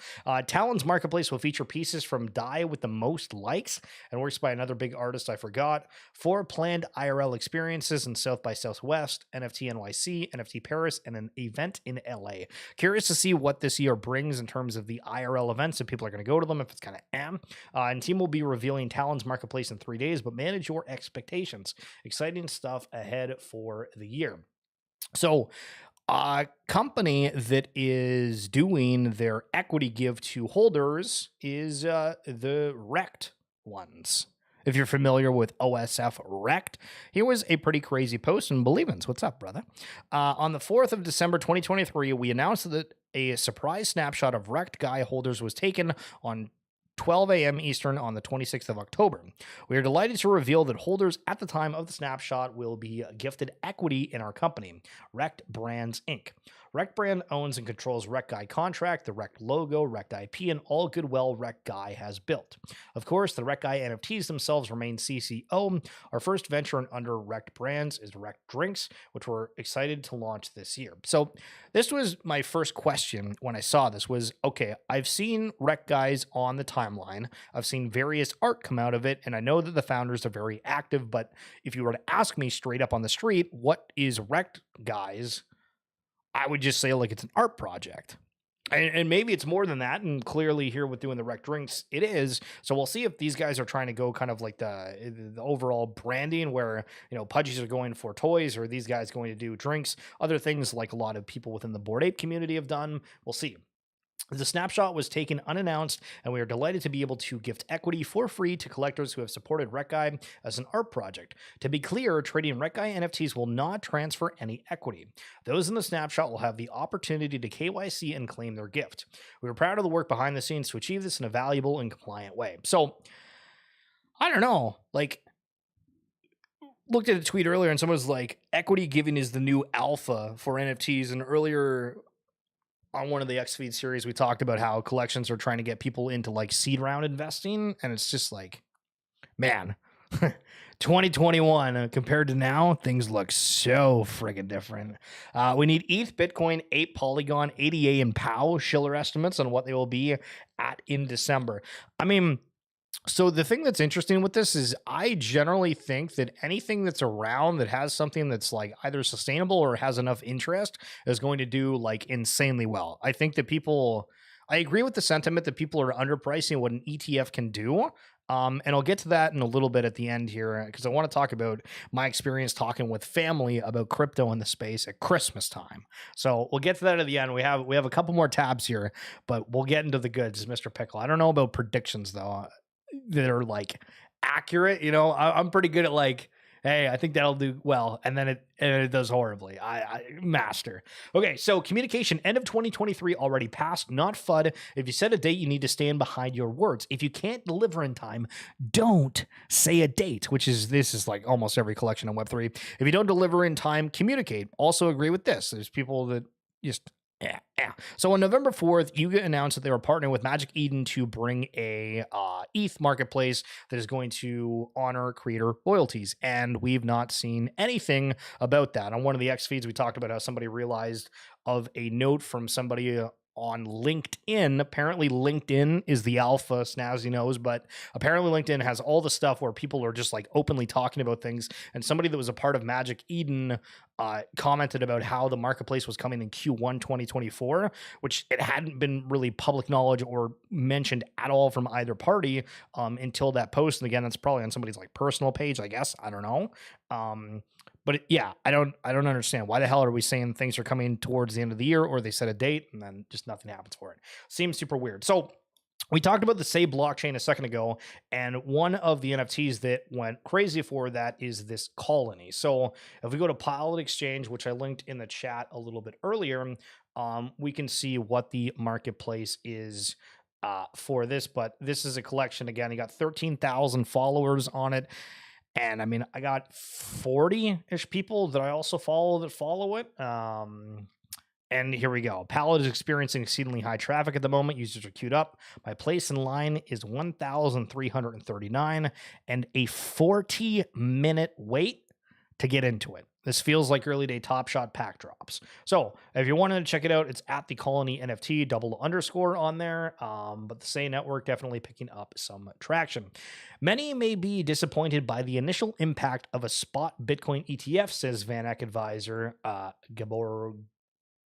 Talon's marketplace will feature pieces from Die with the most likes and works by another big artist I forgot. 4 planned IRL experiences in South by Southwest, NFT NYC, NFT Paris, and an event in LA. Curious to see what this year brings in terms of the IRL events, if people are going to go to them, if it's kind of and team will be revealing Talon's marketplace in 3 days, but manage your expectations. Exciting stuff ahead for the year. So a company that is doing their equity give to holders is the Wrecked ones. If you're familiar with OSF Wrecked, here was a pretty crazy post. And Believins, what's up, brother? On the 4th of December, 2023, we announced that a surprise snapshot of Wrecked Guy holders was taken on 12 a.m. Eastern on the 26th of October. We are delighted to reveal that holders at the time of the snapshot will be gifted equity in our company, Wrecked Brands, Inc. Wrecked Brand owns and controls Wrecked Guy contract, the Wrecked logo, Wrecked IP, and all goodwill Wrecked Guy has built. Of course, the Wrecked Guy NFTs themselves remain CCO. Our first venture under Wrecked Brands is Wrecked Drinks, which we're excited to launch this year. So this was my first question when I saw this was, okay, I've seen Wrecked Guys on the timeline. I've seen various art come out of it, and I know that the founders are very active, but if you were to ask me straight up on the street, what is Wrecked Guys? I would just say like it's an art project. And maybe it's more than that. And clearly here with doing the Wrecked Drinks, it is. So we'll see if these guys are trying to go kind of like the overall branding where, you know, Pudgies are going for toys or these guys going to do drinks, other things like a lot of people within the Bored Ape community have done. We'll see. The snapshot was taken unannounced, and we are delighted to be able to gift equity for free to collectors who have supported Wrecked Guy as an art project. To be clear, trading Wrecked Guy NFTs will not transfer any equity. Those in the snapshot will have the opportunity to KYC and claim their gift. We are proud of the work behind the scenes to achieve this in a valuable and compliant way. So, I don't know, like, looked at a tweet earlier and someone was like, equity giving is the new alpha for NFTs, and earlier on one of the XFeed series, we talked about how collections are trying to get people into like seed round investing. And it's just like, man, 2021 compared to now, things look so friggin' different. We need ETH, Bitcoin, 8 Polygon, ADA, and POW Schiller estimates on what they will be at in December. I mean, so the thing that's interesting with this is I generally think that anything that's around that has something that's like either sustainable or has enough interest is going to do like insanely well. I think that people I agree with the sentiment that people are underpricing what an ETF can do. And I'll get to that in a little bit at the end here because I want to talk about my experience talking with family about crypto in the space at Christmas time. So we'll get to that at the end. We have a couple more tabs here, but we'll get into the goods, Mr. Pickle. I don't know about predictions though that are like accurate. You know, I'm pretty good at like, hey, I think that'll do well, and then it does horribly. I master. Okay, so communication, end of 2023 already passed, not FUD. If you set a date, you need to stand behind your words. If you can't deliver in time, don't say a date, this is like almost every collection on Web3. If you don't deliver in time, communicate. Also agree with this. There's people that just yeah. So on November 4th, Yuga announced that they were partnering with Magic Eden to bring a ETH marketplace that is going to honor creator royalties. And we've not seen anything about that. On one of the X feeds, we talked about how somebody realized of a note from somebody on LinkedIn. Apparently LinkedIn is the alpha, Snazzy knows, but apparently LinkedIn has all the stuff where people are just like openly talking about things. And somebody that was a part of Magic Eden commented about how the marketplace was coming in Q1 2024, which it hadn't been really public knowledge or mentioned at all from either party until that post. And again, that's probably on somebody's like personal page, I guess. I don't know. But yeah, I don't understand. Why the hell are we saying things are coming towards the end of the year, or they set a date and then just nothing happens for it? Seems super weird. So we talked about the Say blockchain a second ago, and one of the NFTs that went crazy for that is this colony. So if we go to Pilot Exchange, which I linked in the chat a little bit earlier, we can see what the marketplace is for this. But this is a collection. Again, you got 13,000 followers on it. And I mean, I got 40-ish people that I also follow it. And here we go. Pallet is experiencing exceedingly high traffic at the moment. Users are queued up. My place in line is 1,339 and a 40-minute wait to get into it. This feels like early day Top Shot pack drops. So if you wanted to check it out, it's at the Colony NFT __ on there. But the Say network definitely picking up some traction. Many may be disappointed by the initial impact of a spot Bitcoin ETF, says Van Eck advisor Gabor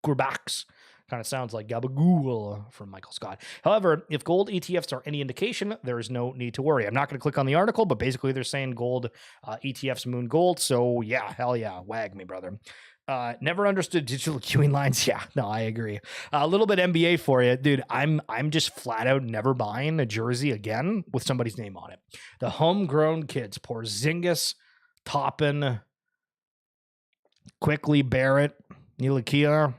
Gurbax. Kind of sounds like Gabagool from Michael Scott. However, if gold ETFs are any indication, there is no need to worry. I'm not going to click on the article, but basically they're saying gold ETFs moon gold. So yeah, hell yeah, wag me, brother. Never understood digital queuing lines. Yeah, no, I agree. A little bit NBA for you, dude. I'm just flat out never buying a jersey again with somebody's name on it. The homegrown kids, Porzingis, Toppin, Quickly, Barrett, Ntilikina.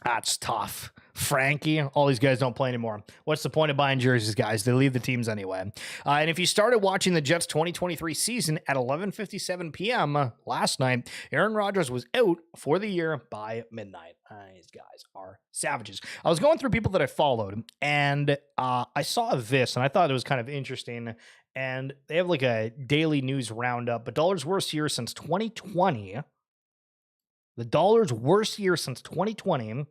That's tough. Frankie, all these guys don't play anymore. What's the point of buying jerseys, guys? They leave the teams anyway. And if you started watching the Jets 2023 season at 11:57 p.m. last night, Aaron Rodgers was out for the year by midnight. These guys are savages. I was going through people that I followed, and I saw this, and I thought it was kind of interesting. And they have like a daily news roundup, but dollar's worst year since 2020. The dollar's worst year since 2020.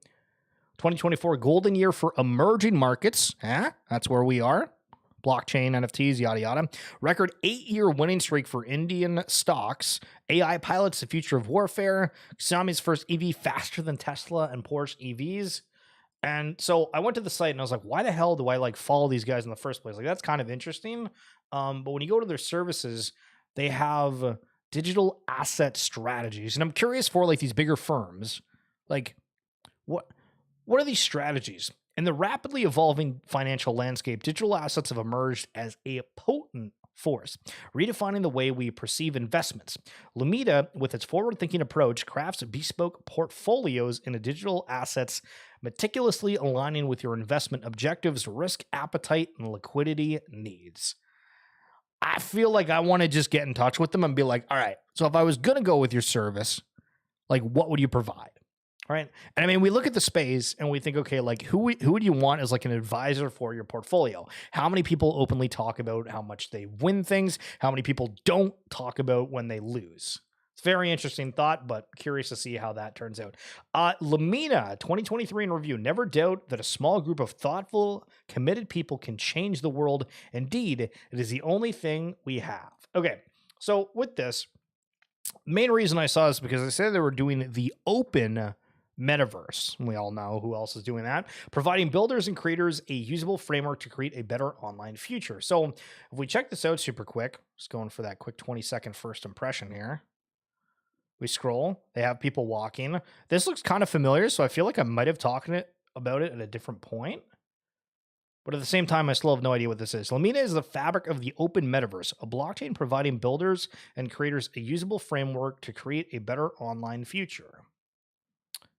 2024, golden year for emerging markets. That's where we are. Blockchain, NFTs, yada, yada. Record 8-year winning streak for Indian stocks. AI pilots the future of warfare. Xiaomi's first EV faster than Tesla and Porsche EVs. And so I went to the site and I was like, why the hell do I like follow these guys in the first place? Like, that's kind of interesting. But when you go to their services, they have digital asset strategies. And I'm curious for like these bigger firms, like what are these strategies? In the rapidly evolving financial landscape, digital assets have emerged as a potent force, redefining the way we perceive investments. Lumida, with its forward-thinking approach, crafts bespoke portfolios into digital assets, meticulously aligning with your investment objectives, risk appetite, and liquidity needs. I feel like I want to just get in touch with them and be like, all right, so if I was going to go with your service, like what would you provide? Right. And I mean, we look at the space and we think, okay, like who would you want as like an advisor for your portfolio? How many people openly talk about how much they win things? How many people don't talk about when they lose? It's a very interesting thought, but curious to see how that turns out. Lamina, 2023 in review. Never doubt that a small group of thoughtful, committed people can change the world. Indeed, it is the only thing we have. Okay, so with this, main reason I saw this because they said they were doing the open metaverse. We all know who else is doing that. Providing builders and creators a usable framework to create a better online future. So if we check this out super quick, just going for that quick 20-second first impression here. We scroll. They have people walking. This looks kind of familiar, so I feel like I might have talked about it at a different point. But at the same time, I still have no idea what this is. Lamina is the fabric of the open metaverse, a blockchain providing builders and creators a usable framework to create a better online future.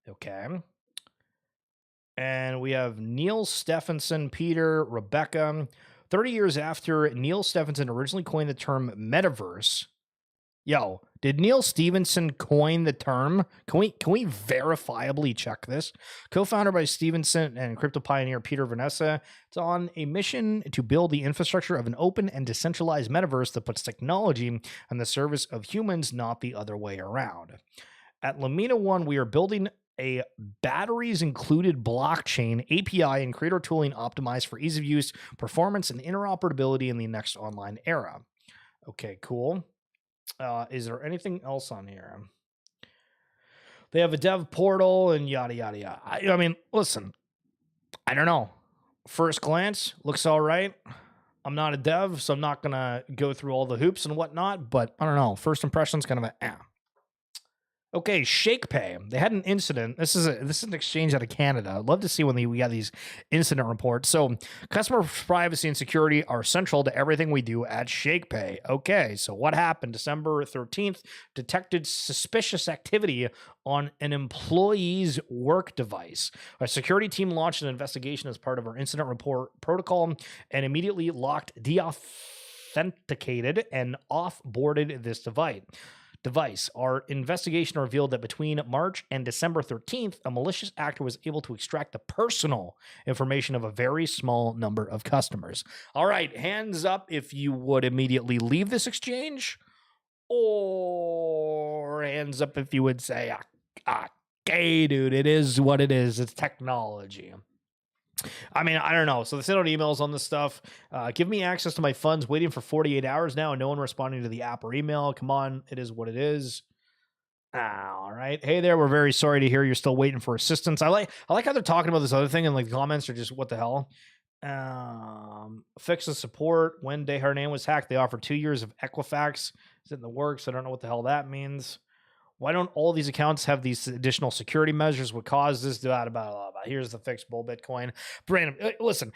Okay. And we have Neil Stephenson, Peter, Rebecca. 30 years after Neil Stephenson originally coined the term metaverse. Yo, did Neil Stephenson coin the term? Can we verifiably check this? Co-founder by Stephenson and crypto pioneer Peter Vanessa, it's on a mission to build the infrastructure of an open and decentralized metaverse that puts technology in the service of humans, not the other way around. At Lamina One, we are building a batteries included blockchain API and creator tooling optimized for ease of use, performance, and interoperability in the next online era. Okay, cool. Is there anything else on here? They have a dev portal and yada, yada, yada. I mean, listen, I don't know. First glance, looks all right. I'm not a dev, so I'm not going to go through all the hoops and whatnot, but I don't know. First impression's kind of a Okay, ShakePay. They had an incident. This is an exchange out of Canada. I'd love to see when we got these incident reports. So, customer privacy and security are central to everything we do at ShakePay. Okay, so what happened? December 13th, detected suspicious activity on an employee's work device. Our security team launched an investigation as part of our incident report protocol and immediately locked, deauthenticated, and off-boarded this device. Our investigation revealed that between March and December 13th, a malicious actor was able to extract the personal information of a very small number of customers. All right, hands up if you would immediately leave this exchange, or hands up if you would say, okay, dude, it is what it is. It's technology. I mean, I don't know. So they sent out emails on this stuff. Give me access to my funds. Waiting for 48 hours now, and no one responding to the app or email. Come on, it is what it is. All right. Hey there. We're very sorry to hear you're still waiting for assistance. I like how they're talking about this other thing, and like the comments are just what the hell. Fix the support. When her name was hacked, they offer 2 years of Equifax. Is it in the works? I don't know what the hell that means. Why don't all these accounts have these additional security measures? What caused this? Here's the fix, bull Bitcoin. Brandon, listen,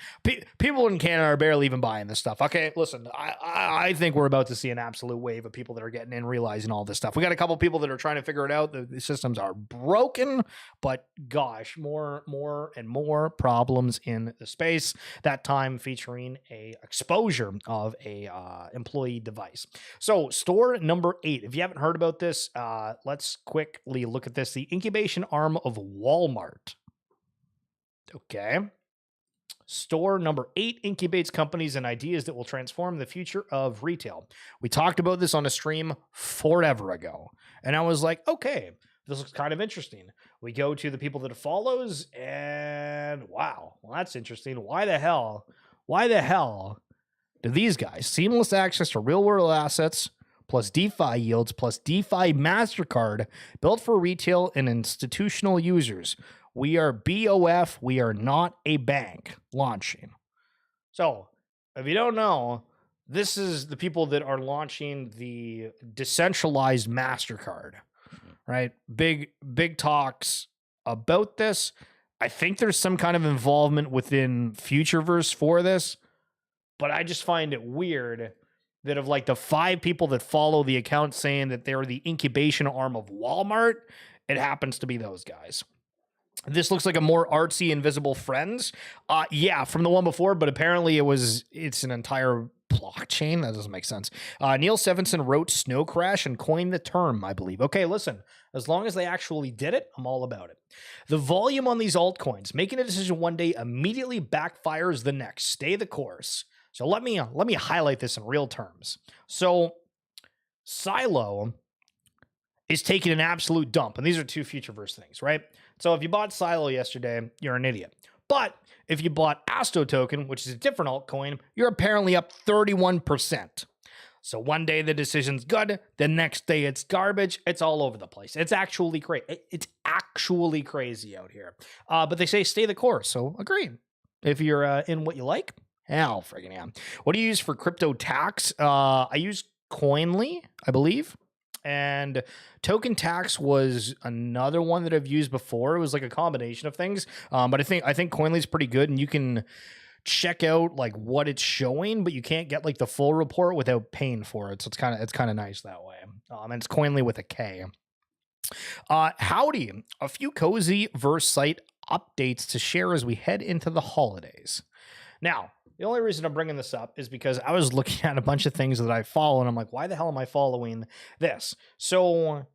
people in Canada are barely even buying this stuff. Okay, listen, I think we're about to see an absolute wave of people that are getting in, realizing all this stuff. We got a couple people that are trying to figure it out. The systems are broken, but gosh, more and more problems in the space. That time featuring a exposure of a employee device. So store number 8. If you haven't heard about this, let's quickly look at this. The incubation arm of Walmart. Okay. Store number 8 incubates companies and ideas that will transform the future of retail. We talked about this on a stream forever ago. And I was like, okay, this looks kind of interesting. We go to the people that it follows and wow, well, that's interesting. Why the hell do these guys seamless access to real world assets plus DeFi yields plus DeFi MasterCard built for retail and institutional users? We are BOF. We are not a bank launching. So if you don't know, this is the people that are launching the decentralized MasterCard, right? Big talks about this. I think there's some kind of involvement within Futureverse for this, but I just find it weird that of like the 5 people that follow the account saying that they're the incubation arm of Walmart, it happens to be those guys. This looks like a more artsy Invisible Friends. Yeah, from the one before, but apparently it's an entire blockchain. That doesn't make sense. Neil Stephenson wrote Snow Crash and coined the term, I believe. Okay, listen, as long as they actually did it, I'm all about it. The volume on these altcoins, making a decision one day immediately backfires the next. Stay the course. So let me highlight this in real terms. So Silo is taking an absolute dump, and these are 2 Futureverse things, right? So if you bought Silo yesterday, you're an idiot. But if you bought Asto Token, which is a different altcoin, you're apparently up 31%. So one day the decision's good, the next day it's garbage. It's all over the place. It's actually crazy. It's actually crazy out here. But they say stay the course. So agree. If you're in what you like, hell friggin' yeah. What do you use for crypto tax? I use Coinly, I believe. And token tax was another one that I've used before. It was like a combination of things. But I think Coinly is pretty good, and you can check out like what it's showing, but you can't get like the full report without paying for it. So it's kind of nice that way. And it's Coinly with a K. Howdy, a few cozy verse site updates to share as we head into the holidays. Now, the only reason I'm bringing this up is because I was looking at a bunch of things that I follow, and I'm like, why the hell am I following this? So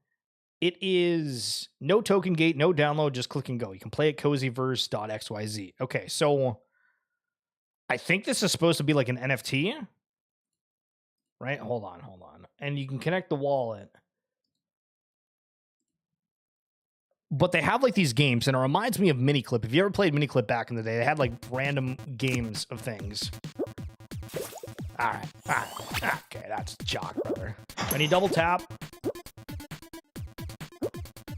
it is no token gate, no download, just click and go. You can play at cozyverse.xyz. Okay, so I think this is supposed to be like an NFT, right? Hold on. And you can connect the wallet. But they have like these games, and it reminds me of Miniclip. If you ever played Miniclip back in the day, they had like random games of things. All right. Okay, that's jock, brother. And you double tap,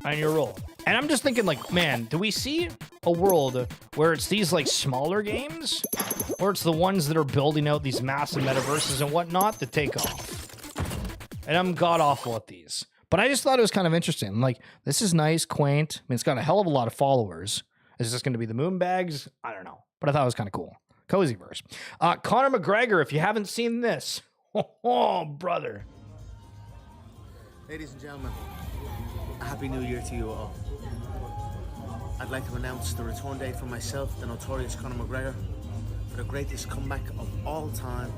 and you roll. And I'm just thinking, like, man, do we see a world where it's these like smaller games, or it's the ones that are building out these massive metaverses and whatnot that take off? And I'm god awful at these. But I just thought it was kind of interesting. Like, this is nice, quaint. I mean, it's got a hell of a lot of followers. Is this going to be the Moonbags? I don't know. But I thought it was kind of cool. Cozyverse. Conor McGregor, if you haven't seen this. Oh, brother. Ladies and gentlemen, a Happy New Year to you all. I'd like to announce the return date for myself, the notorious Conor McGregor, for the greatest comeback of all time.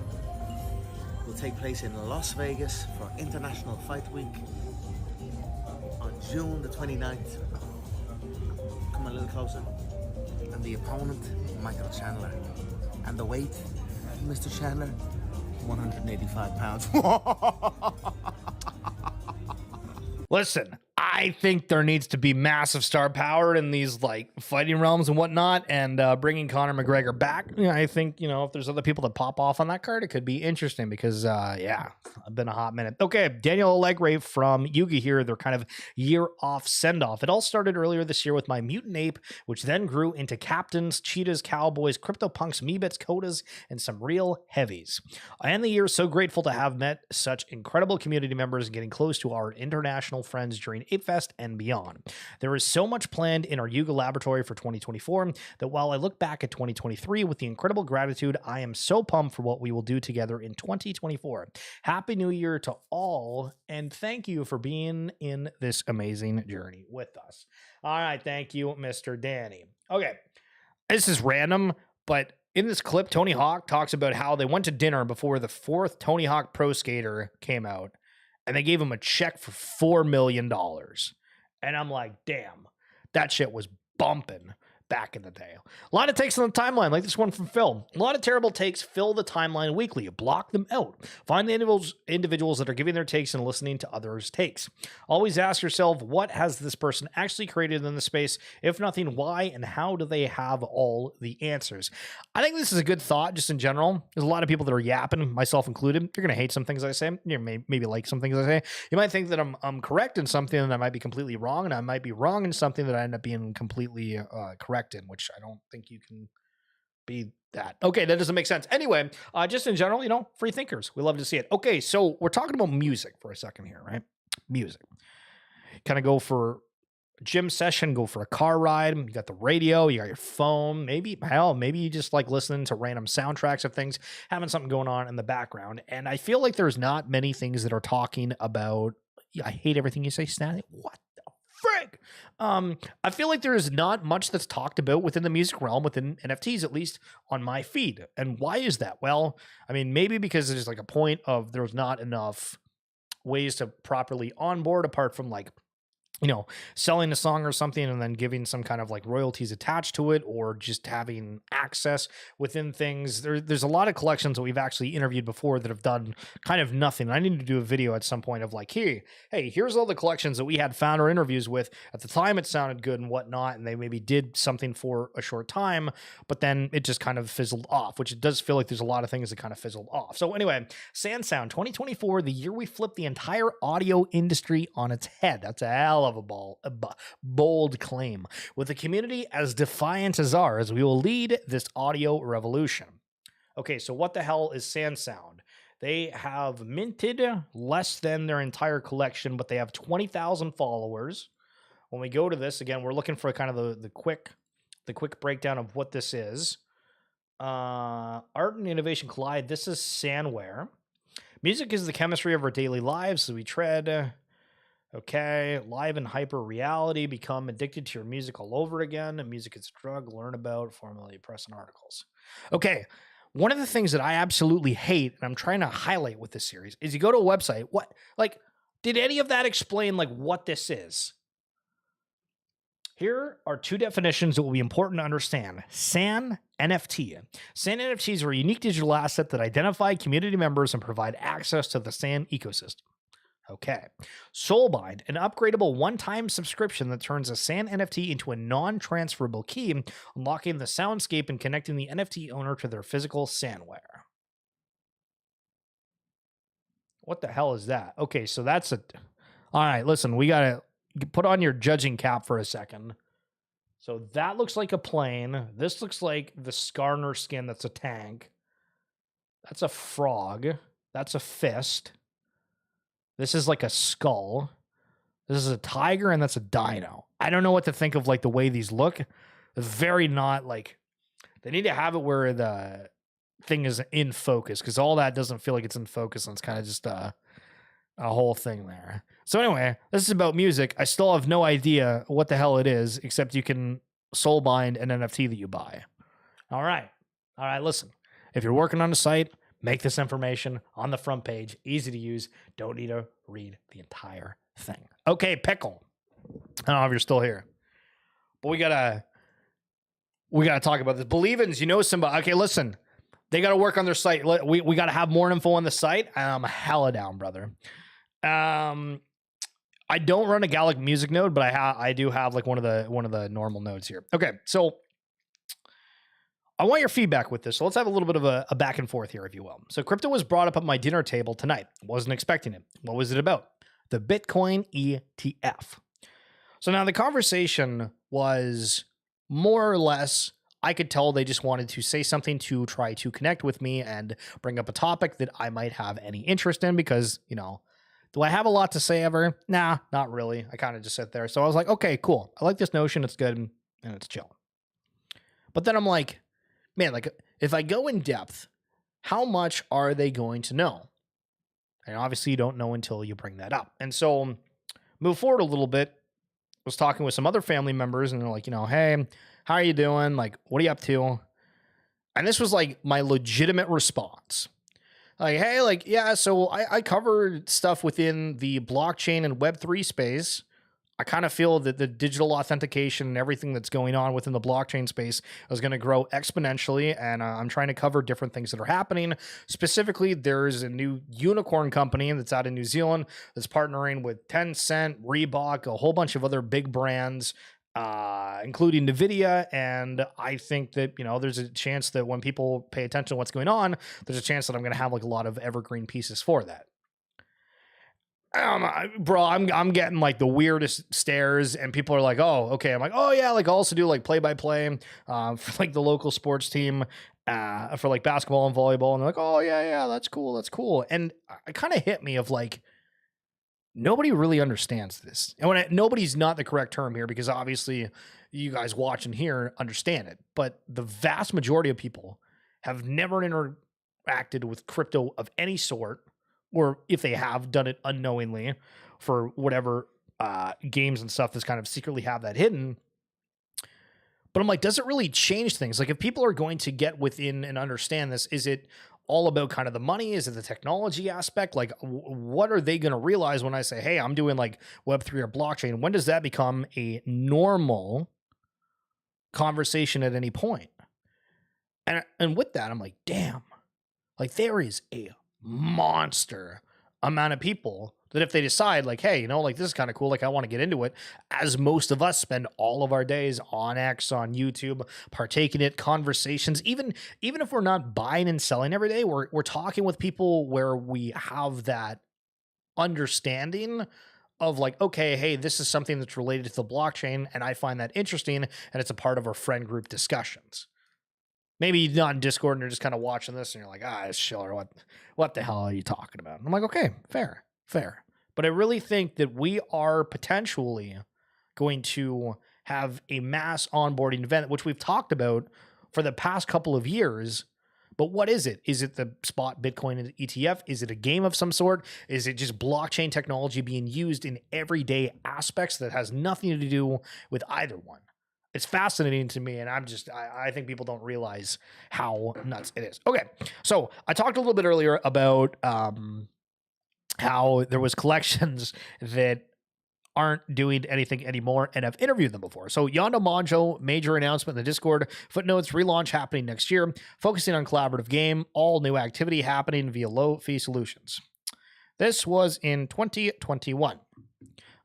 Will take place in Las Vegas for International Fight Week on June the 29th. Come a little closer. And the opponent, Michael Chandler. And the weight, Mr. Chandler, 185 pounds. Listen, I think there needs to be massive star power in these like fighting realms and whatnot, and bringing Conor McGregor back. You know, I think, you know, if there's other people that pop off on that card, it could be interesting because, yeah, it's been a hot minute. Okay, Daniel Allegre from Yugi here. They're kind of year off send off. It all started earlier this year with my mutant ape, which then grew into captains, cheetahs, cowboys, Cryptopunks, meebits, codas, and some real heavies. I end the year so grateful to have met such incredible community members and getting close to our international friends during Ape Fest and beyond. There is so much planned in our Yuga laboratory for 2024 that while I look back at 2023 with the incredible gratitude, I am so pumped for what we will do together in 2024. Happy New Year to all, and thank you for being in this amazing journey with us. All right, thank you, Mr. Danny. Okay, this is random, but in this clip, Tony Hawk talks about how they went to dinner before the 4th Tony Hawk Pro Skater came out, and they gave him a check for $4 million. And I'm like, damn, that shit was bumping back in the day. A lot of takes on the timeline, like this one from Phil. A lot of terrible takes fill the timeline weekly. You block them out. Find the individuals that are giving their takes and listening to others' takes. Always ask yourself, what has this person actually created in the space? If nothing, why and how do they have all the answers? I think this is a good thought just in general. There's a lot of people that are yapping, myself included. You're going to hate some things I say. You maybe like some things I say. You might think that I'm correct in something and I might be completely wrong, and I might be wrong in something that I end up being completely correct in, which I don't think you can be that. Okay, that doesn't make sense. Anyway, just in general, you know, free thinkers. We love to see it. Okay, so we're talking about music for a second here, right? Music. Kind of go for a gym session, go for a car ride. You got the radio, you got your phone. Maybe you just like listening to random soundtracks of things, having something going on in the background. And I feel like there's not many things that are talking about, I hate everything you say, Snazzy. What the frig? I feel like there is not much that's talked about within the music realm, within NFTs, at least on my feed. And why is that? Well, I mean, maybe because there's like a point of there's not enough ways to properly onboard apart from like you know, selling a song or something and then giving some kind of like royalties attached to it, or just having access within things. There's a lot of collections that we've actually interviewed before that have done kind of nothing. I need to do a video at some point of like, hey, here's all the collections that we had founder interviews with. At the time, it sounded good and whatnot, and they maybe did something for a short time, but then it just kind of fizzled off, which it does feel like there's a lot of things that kind of fizzled off. So anyway, Sound 2024, the year we flipped the entire audio industry on its head. That's a hell of a bold claim. With a community as defiant as ours, we will lead this audio revolution. Okay, so what the hell is Sound? They have minted less than their entire collection, but they have 20,000 followers. When we go to this, again, we're looking for kind of the quick breakdown of what this is. Art and innovation collide. This is Sandware. Music is the chemistry of our daily lives, so we tread. Okay, live and hyper reality. Become addicted to your music all over again. Music is a drug. Learn about, formulate, press, and articles. Okay, one of the things that I absolutely hate, and I'm trying to highlight with this series, is you go to a website. What, like, did any of that explain like what this is? Here are two definitions that will be important to understand. SAN NFT. SAN NFTs are a unique digital asset that identify community members and provide access to the SAN ecosystem. Okay. Soulbind, an upgradable one-time subscription that turns a SAN NFT into a non-transferable key, unlocking the soundscape and connecting the NFT owner to their physical SANware. What the hell is that? Okay, so that's a... All right, listen, we got to put on your judging cap for a second. So that looks like a plane. This looks like the Skarner skin that's a tank. That's a frog. That's a fist. This is like a skull. This is a tiger, and that's a dino. I don't know what to think of like the way these look. It's very not like... They need to have it where the thing is in focus, because all that doesn't feel like it's in focus, and it's kind of just a whole thing there. So anyway, this is about music. I still have no idea what the hell it is, except you can soulbind an NFT that you buy. All right, listen. If you're working on a site, make this information on the front page, easy to use. Don't need to read the entire thing. Okay, Pickle. I don't know if you're still here, but we gotta talk about this. Believe-ins, you know somebody. Okay, listen. They got to work on their site. We got to have more info on the site. I'm hella down, brother. I don't run a Gallic music node, but I do have like one of the normal nodes here. Okay, so I want your feedback with this. So let's have a little bit of a back and forth here, if you will. So crypto was brought up at my dinner table tonight. Wasn't expecting it. What was it about? The Bitcoin ETF. So now the conversation was more or less, I could tell they just wanted to say something to try to connect with me and bring up a topic that I might have any interest in, because, you know, do I have a lot to say ever? Nah, not really. I kind of just sit there. So I was like, okay, cool. I like this notion. It's good and it's chill. But then I'm like, man, like if I go in depth, how much are they going to know? And obviously you don't know until you bring that up. And so move forward a little bit. I was talking with some other family members, and they're like, you know, hey, how are you doing? Like, what are you up to? And this was like my legitimate response. Like, hey, like, yeah, so I covered stuff within the blockchain and Web3 space. I kind of feel that the digital authentication and everything that's going on within the blockchain space is going to grow exponentially, and I'm trying to cover different things that are happening. Specifically, there's a new unicorn company that's out in New Zealand that's partnering with Tencent, Reebok, a whole bunch of other big brands, including NVIDIA. And I think that, you know, there's a chance that when people pay attention to what's going on, there's a chance that I'm going to have like a lot of evergreen pieces for that. Bro, I'm getting like the weirdest stares, and people are like, oh, okay. I'm like, oh yeah, like I also do like play-by-play for like the local sports team for like basketball and volleyball. And they're like, oh yeah, that's cool. And it kind of hit me of like, nobody really understands this. And when nobody's not the correct term here, because obviously you guys watch and hear understand it, but the vast majority of people have never interacted with crypto of any sort, or if they have, done it unknowingly for whatever games and stuff that's kind of secretly have that hidden. But I'm like, does it really change things? Like, if people are going to get within and understand this, is it all about kind of the money? Is it the technology aspect? Like, what are they going to realize when I say, hey, I'm doing like Web3 or blockchain? When does that become a normal conversation at any point? And with that, I'm like, damn, like there is a monster amount of people that if they decide like, hey, you know, like this is kind of cool, like I want to get into it, as most of us spend all of our days on X, on YouTube, partaking in it, conversations, even if we're not buying and selling every day, we're talking with people where we have that understanding of like, okay, hey, this is something that's related to the blockchain and I find that interesting and it's a part of our friend group discussions. Maybe not in Discord and you're just kind of watching this and you're like, it's Schiller, what the hell are you talking about? And I'm like, okay, fair. But I really think that we are potentially going to have a mass onboarding event, which we've talked about for the past couple of years. But what is it? Is it the spot Bitcoin ETF? Is it a game of some sort? Is it just blockchain technology being used in everyday aspects that has nothing to do with either one? It's fascinating to me, and I think people don't realize how nuts it is. Okay, so I talked a little bit earlier about how there was collections that aren't doing anything anymore, and I've interviewed them before. So Yondo Manjo, major announcement in the Discord, footnotes, relaunch happening next year, focusing on collaborative game, all new activity happening via low fee solutions. This was in 2021.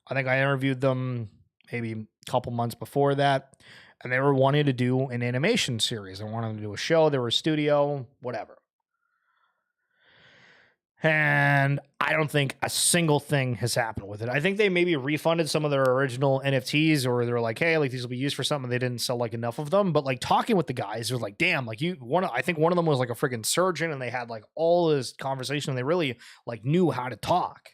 I think I interviewed them maybe a couple months before that, and they were wanting to do an animation series. They wanted to do a show. They were a studio, whatever. And I don't think a single thing has happened with it. I think they maybe refunded some of their original NFTs, or they're like, hey, like these will be used for something. They didn't sell like enough of them. But like talking with the guys, it was like, damn, like I think one of them was like a freaking surgeon, and they had like all this conversation, and they really like knew how to talk.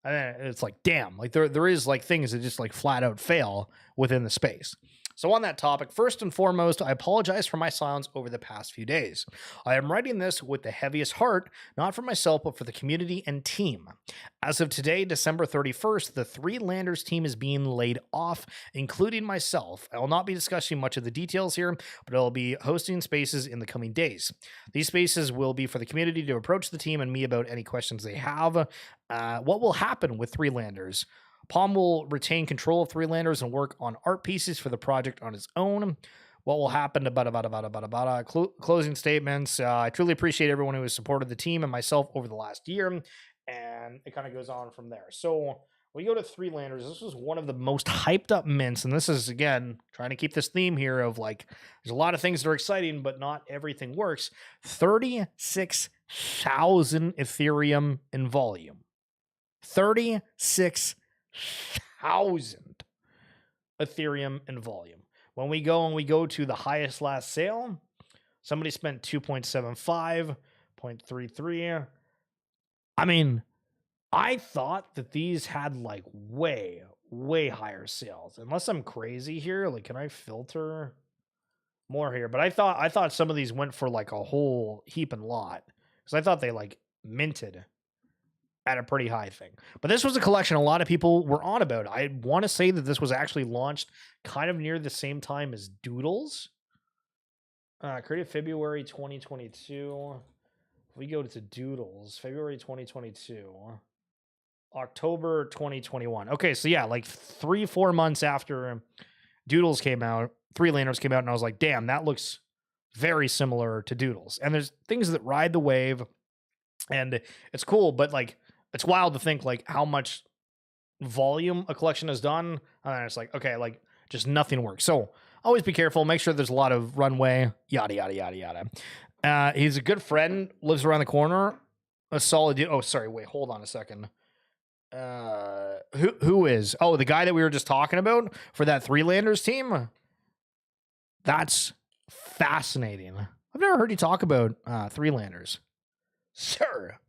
And it's like, damn, like there is like things that just like flat out fail within the space. So on that topic, first and foremost, I apologize for my silence over the past few days. I am writing this with the heaviest heart, not for myself, but for the community and team. As of today, December 31st, the Three Landers team is being laid off, including myself. I will not be discussing much of the details here, but I'll be hosting spaces in the coming days. These spaces will be for the community to approach the team and me about any questions they have. What will happen with Three Landers? Palm will retain control of Three Landers and work on art pieces for the project on his own. What will happen? Closing statements. I truly appreciate everyone who has supported the team and myself over the last year. And it kind of goes on from there. So we go to Three Landers. This was one of the most hyped up mints. And this is, again, trying to keep this theme here of like, there's a lot of things that are exciting, but not everything works. 36,000 Ethereum in volume. 36,000 Ethereum in volume. When we go to the highest last sale, somebody spent 2.75, 0.33. I mean, I thought that these had like way higher sales. Unless I'm crazy here, like can I filter more here? But I thought some of these went for like a whole heap and lot, because I thought they like minted at a pretty high thing. But this was a collection a lot of people were on about. I want to say that this was actually launched kind of near the same time as Doodles. Created February 2022. If we go to Doodles, February 2022. October 2021. Okay, so yeah, like 3-4 months after Doodles came out, Three Landers came out, and I was like, damn, that looks very similar to Doodles. And there's things that ride the wave, and it's cool, but like, it's wild to think like how much volume a collection has done. And then it's like, okay, like just nothing works. So always be careful. Make sure there's a lot of runway, yada, yada, yada, yada. He's a good friend, lives around the corner. A solid dude. Oh, sorry. Wait, hold on a second. Who is? Oh, the guy that we were just talking about for that Three Landers team. That's fascinating. I've never heard you talk about Three Landers. Sure.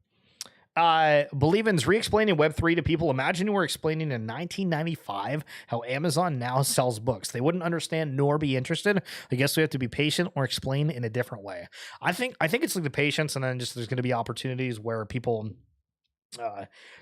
Believin's re-explaining Web3 to people. Imagine you were explaining in 1995 how Amazon now sells books. They wouldn't understand nor be interested. I guess we have to be patient or explain in a different way. I think it's like the patience, and then just there's going to be opportunities where people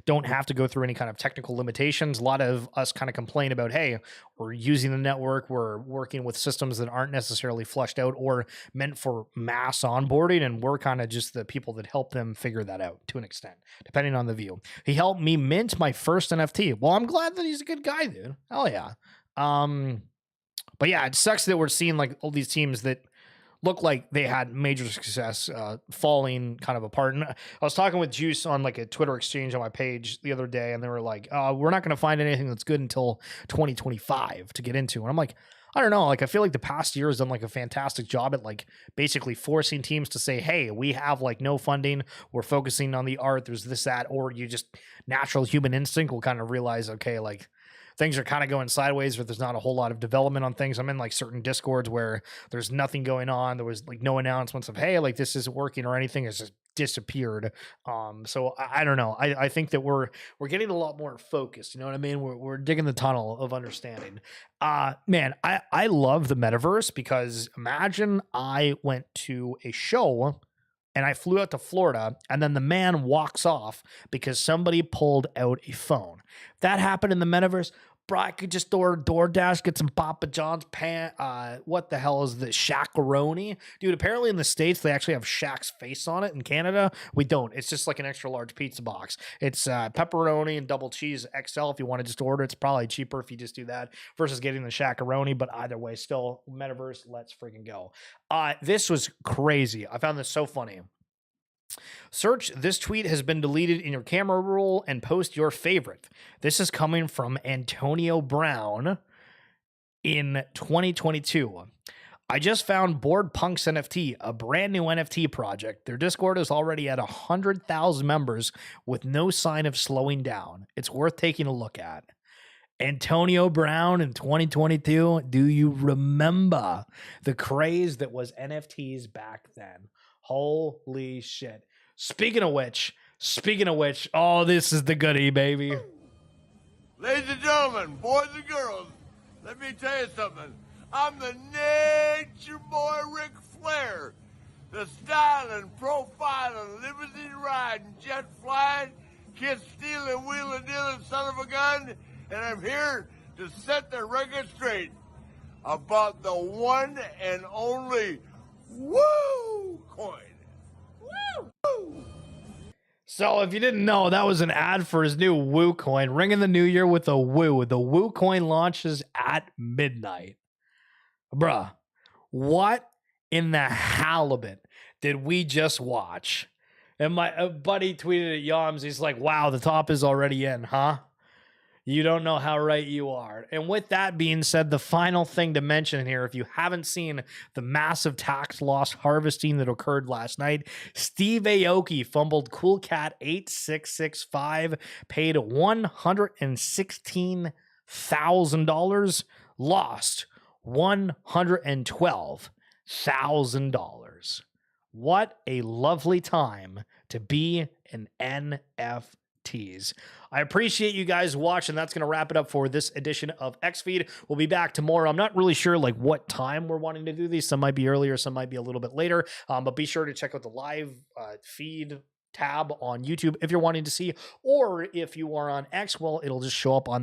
don't have to go through any kind of technical limitations. A lot of us kind of complain about, hey, we're using the network, we're working with systems that aren't necessarily flushed out or meant for mass onboarding, and we're kind of just the people that help them figure that out to an extent, depending on the view. He helped me mint my first NFT. Well, I'm glad that he's a good guy, dude. Hell yeah. But yeah, it sucks that we're seeing like all these teams that look like they had major success falling kind of apart. And I was talking with Juice on like a Twitter exchange on my page the other day, and they were like, we're not going to find anything that's good until 2025 to get into. And I'm like, I don't know. Like, I feel like the past year has done like a fantastic job at like basically forcing teams to say, hey, we have like no funding. We're focusing on the art. There's this, that, or you just natural human instinct will kind of realize, okay, like things are kind of going sideways, or there's not a whole lot of development on things. I'm in like certain Discords where there's nothing going on. There was like no announcements of, hey, like this isn't working or anything. It's just disappeared. So I don't know. I think that we're getting a lot more focused. You know what I mean? We're digging the tunnel of understanding. Man, I love the metaverse, because imagine I went to a show and I flew out to Florida, and then the man walks off because somebody pulled out a phone. If that happened in the metaverse, bro, I could just order DoorDash, get some Papa John's what the hell is this? Shaq-a-roni? Dude, apparently in the States, they actually have Shaq's face on it. In Canada, we don't. It's just like an extra large pizza box. It's pepperoni and double cheese XL. If you want to just order, it's probably cheaper if you just do that versus getting the Shaq-a-roni. But either way, still, metaverse, let's freaking go. This was crazy. I found this so funny. Search "this tweet has been deleted" in your camera roll and post your favorite. This is coming from Antonio Brown in 2022. I just found Board Punks NFT, a brand new NFT project. Their Discord is already at 100,000 members with no sign of slowing down. It's worth taking a look at. Antonio Brown in 2022. Do you remember the craze that was NFTs back then? Holy shit. Speaking of which, oh, this is the goodie, baby. Ladies and gentlemen, boys and girls, let me tell you something. I'm the nature boy Ric Flair, the styling, profiling, limousine riding, jet flying, kid stealing, wheeling, dealing son of a gun, and I'm here to set the record straight about the one and only Woo coin. Woo! So if you didn't know, that was an ad for his new Woo coin, ringing the new year with a Woo. The Woo coin launches at midnight. Bruh, what in the halibut did we just watch? And my buddy tweeted at Yams, he's like, wow, the top is already in, huh? You don't know how right you are. And with that being said, the final thing to mention here, if you haven't seen the massive tax loss harvesting that occurred last night, Steve Aoki fumbled Cool Cat 8665, paid $116,000, lost $112,000. What a lovely time to be an NFTs. I appreciate you guys watching. That's going to wrap it up for this edition of XFeed. We'll be back tomorrow. I'm not really sure like what time we're wanting to do these. Some might be earlier, some might be a little bit later. But be sure to check out the live feed tab on YouTube if you're wanting to see, or if you are on X, well, it'll just show up on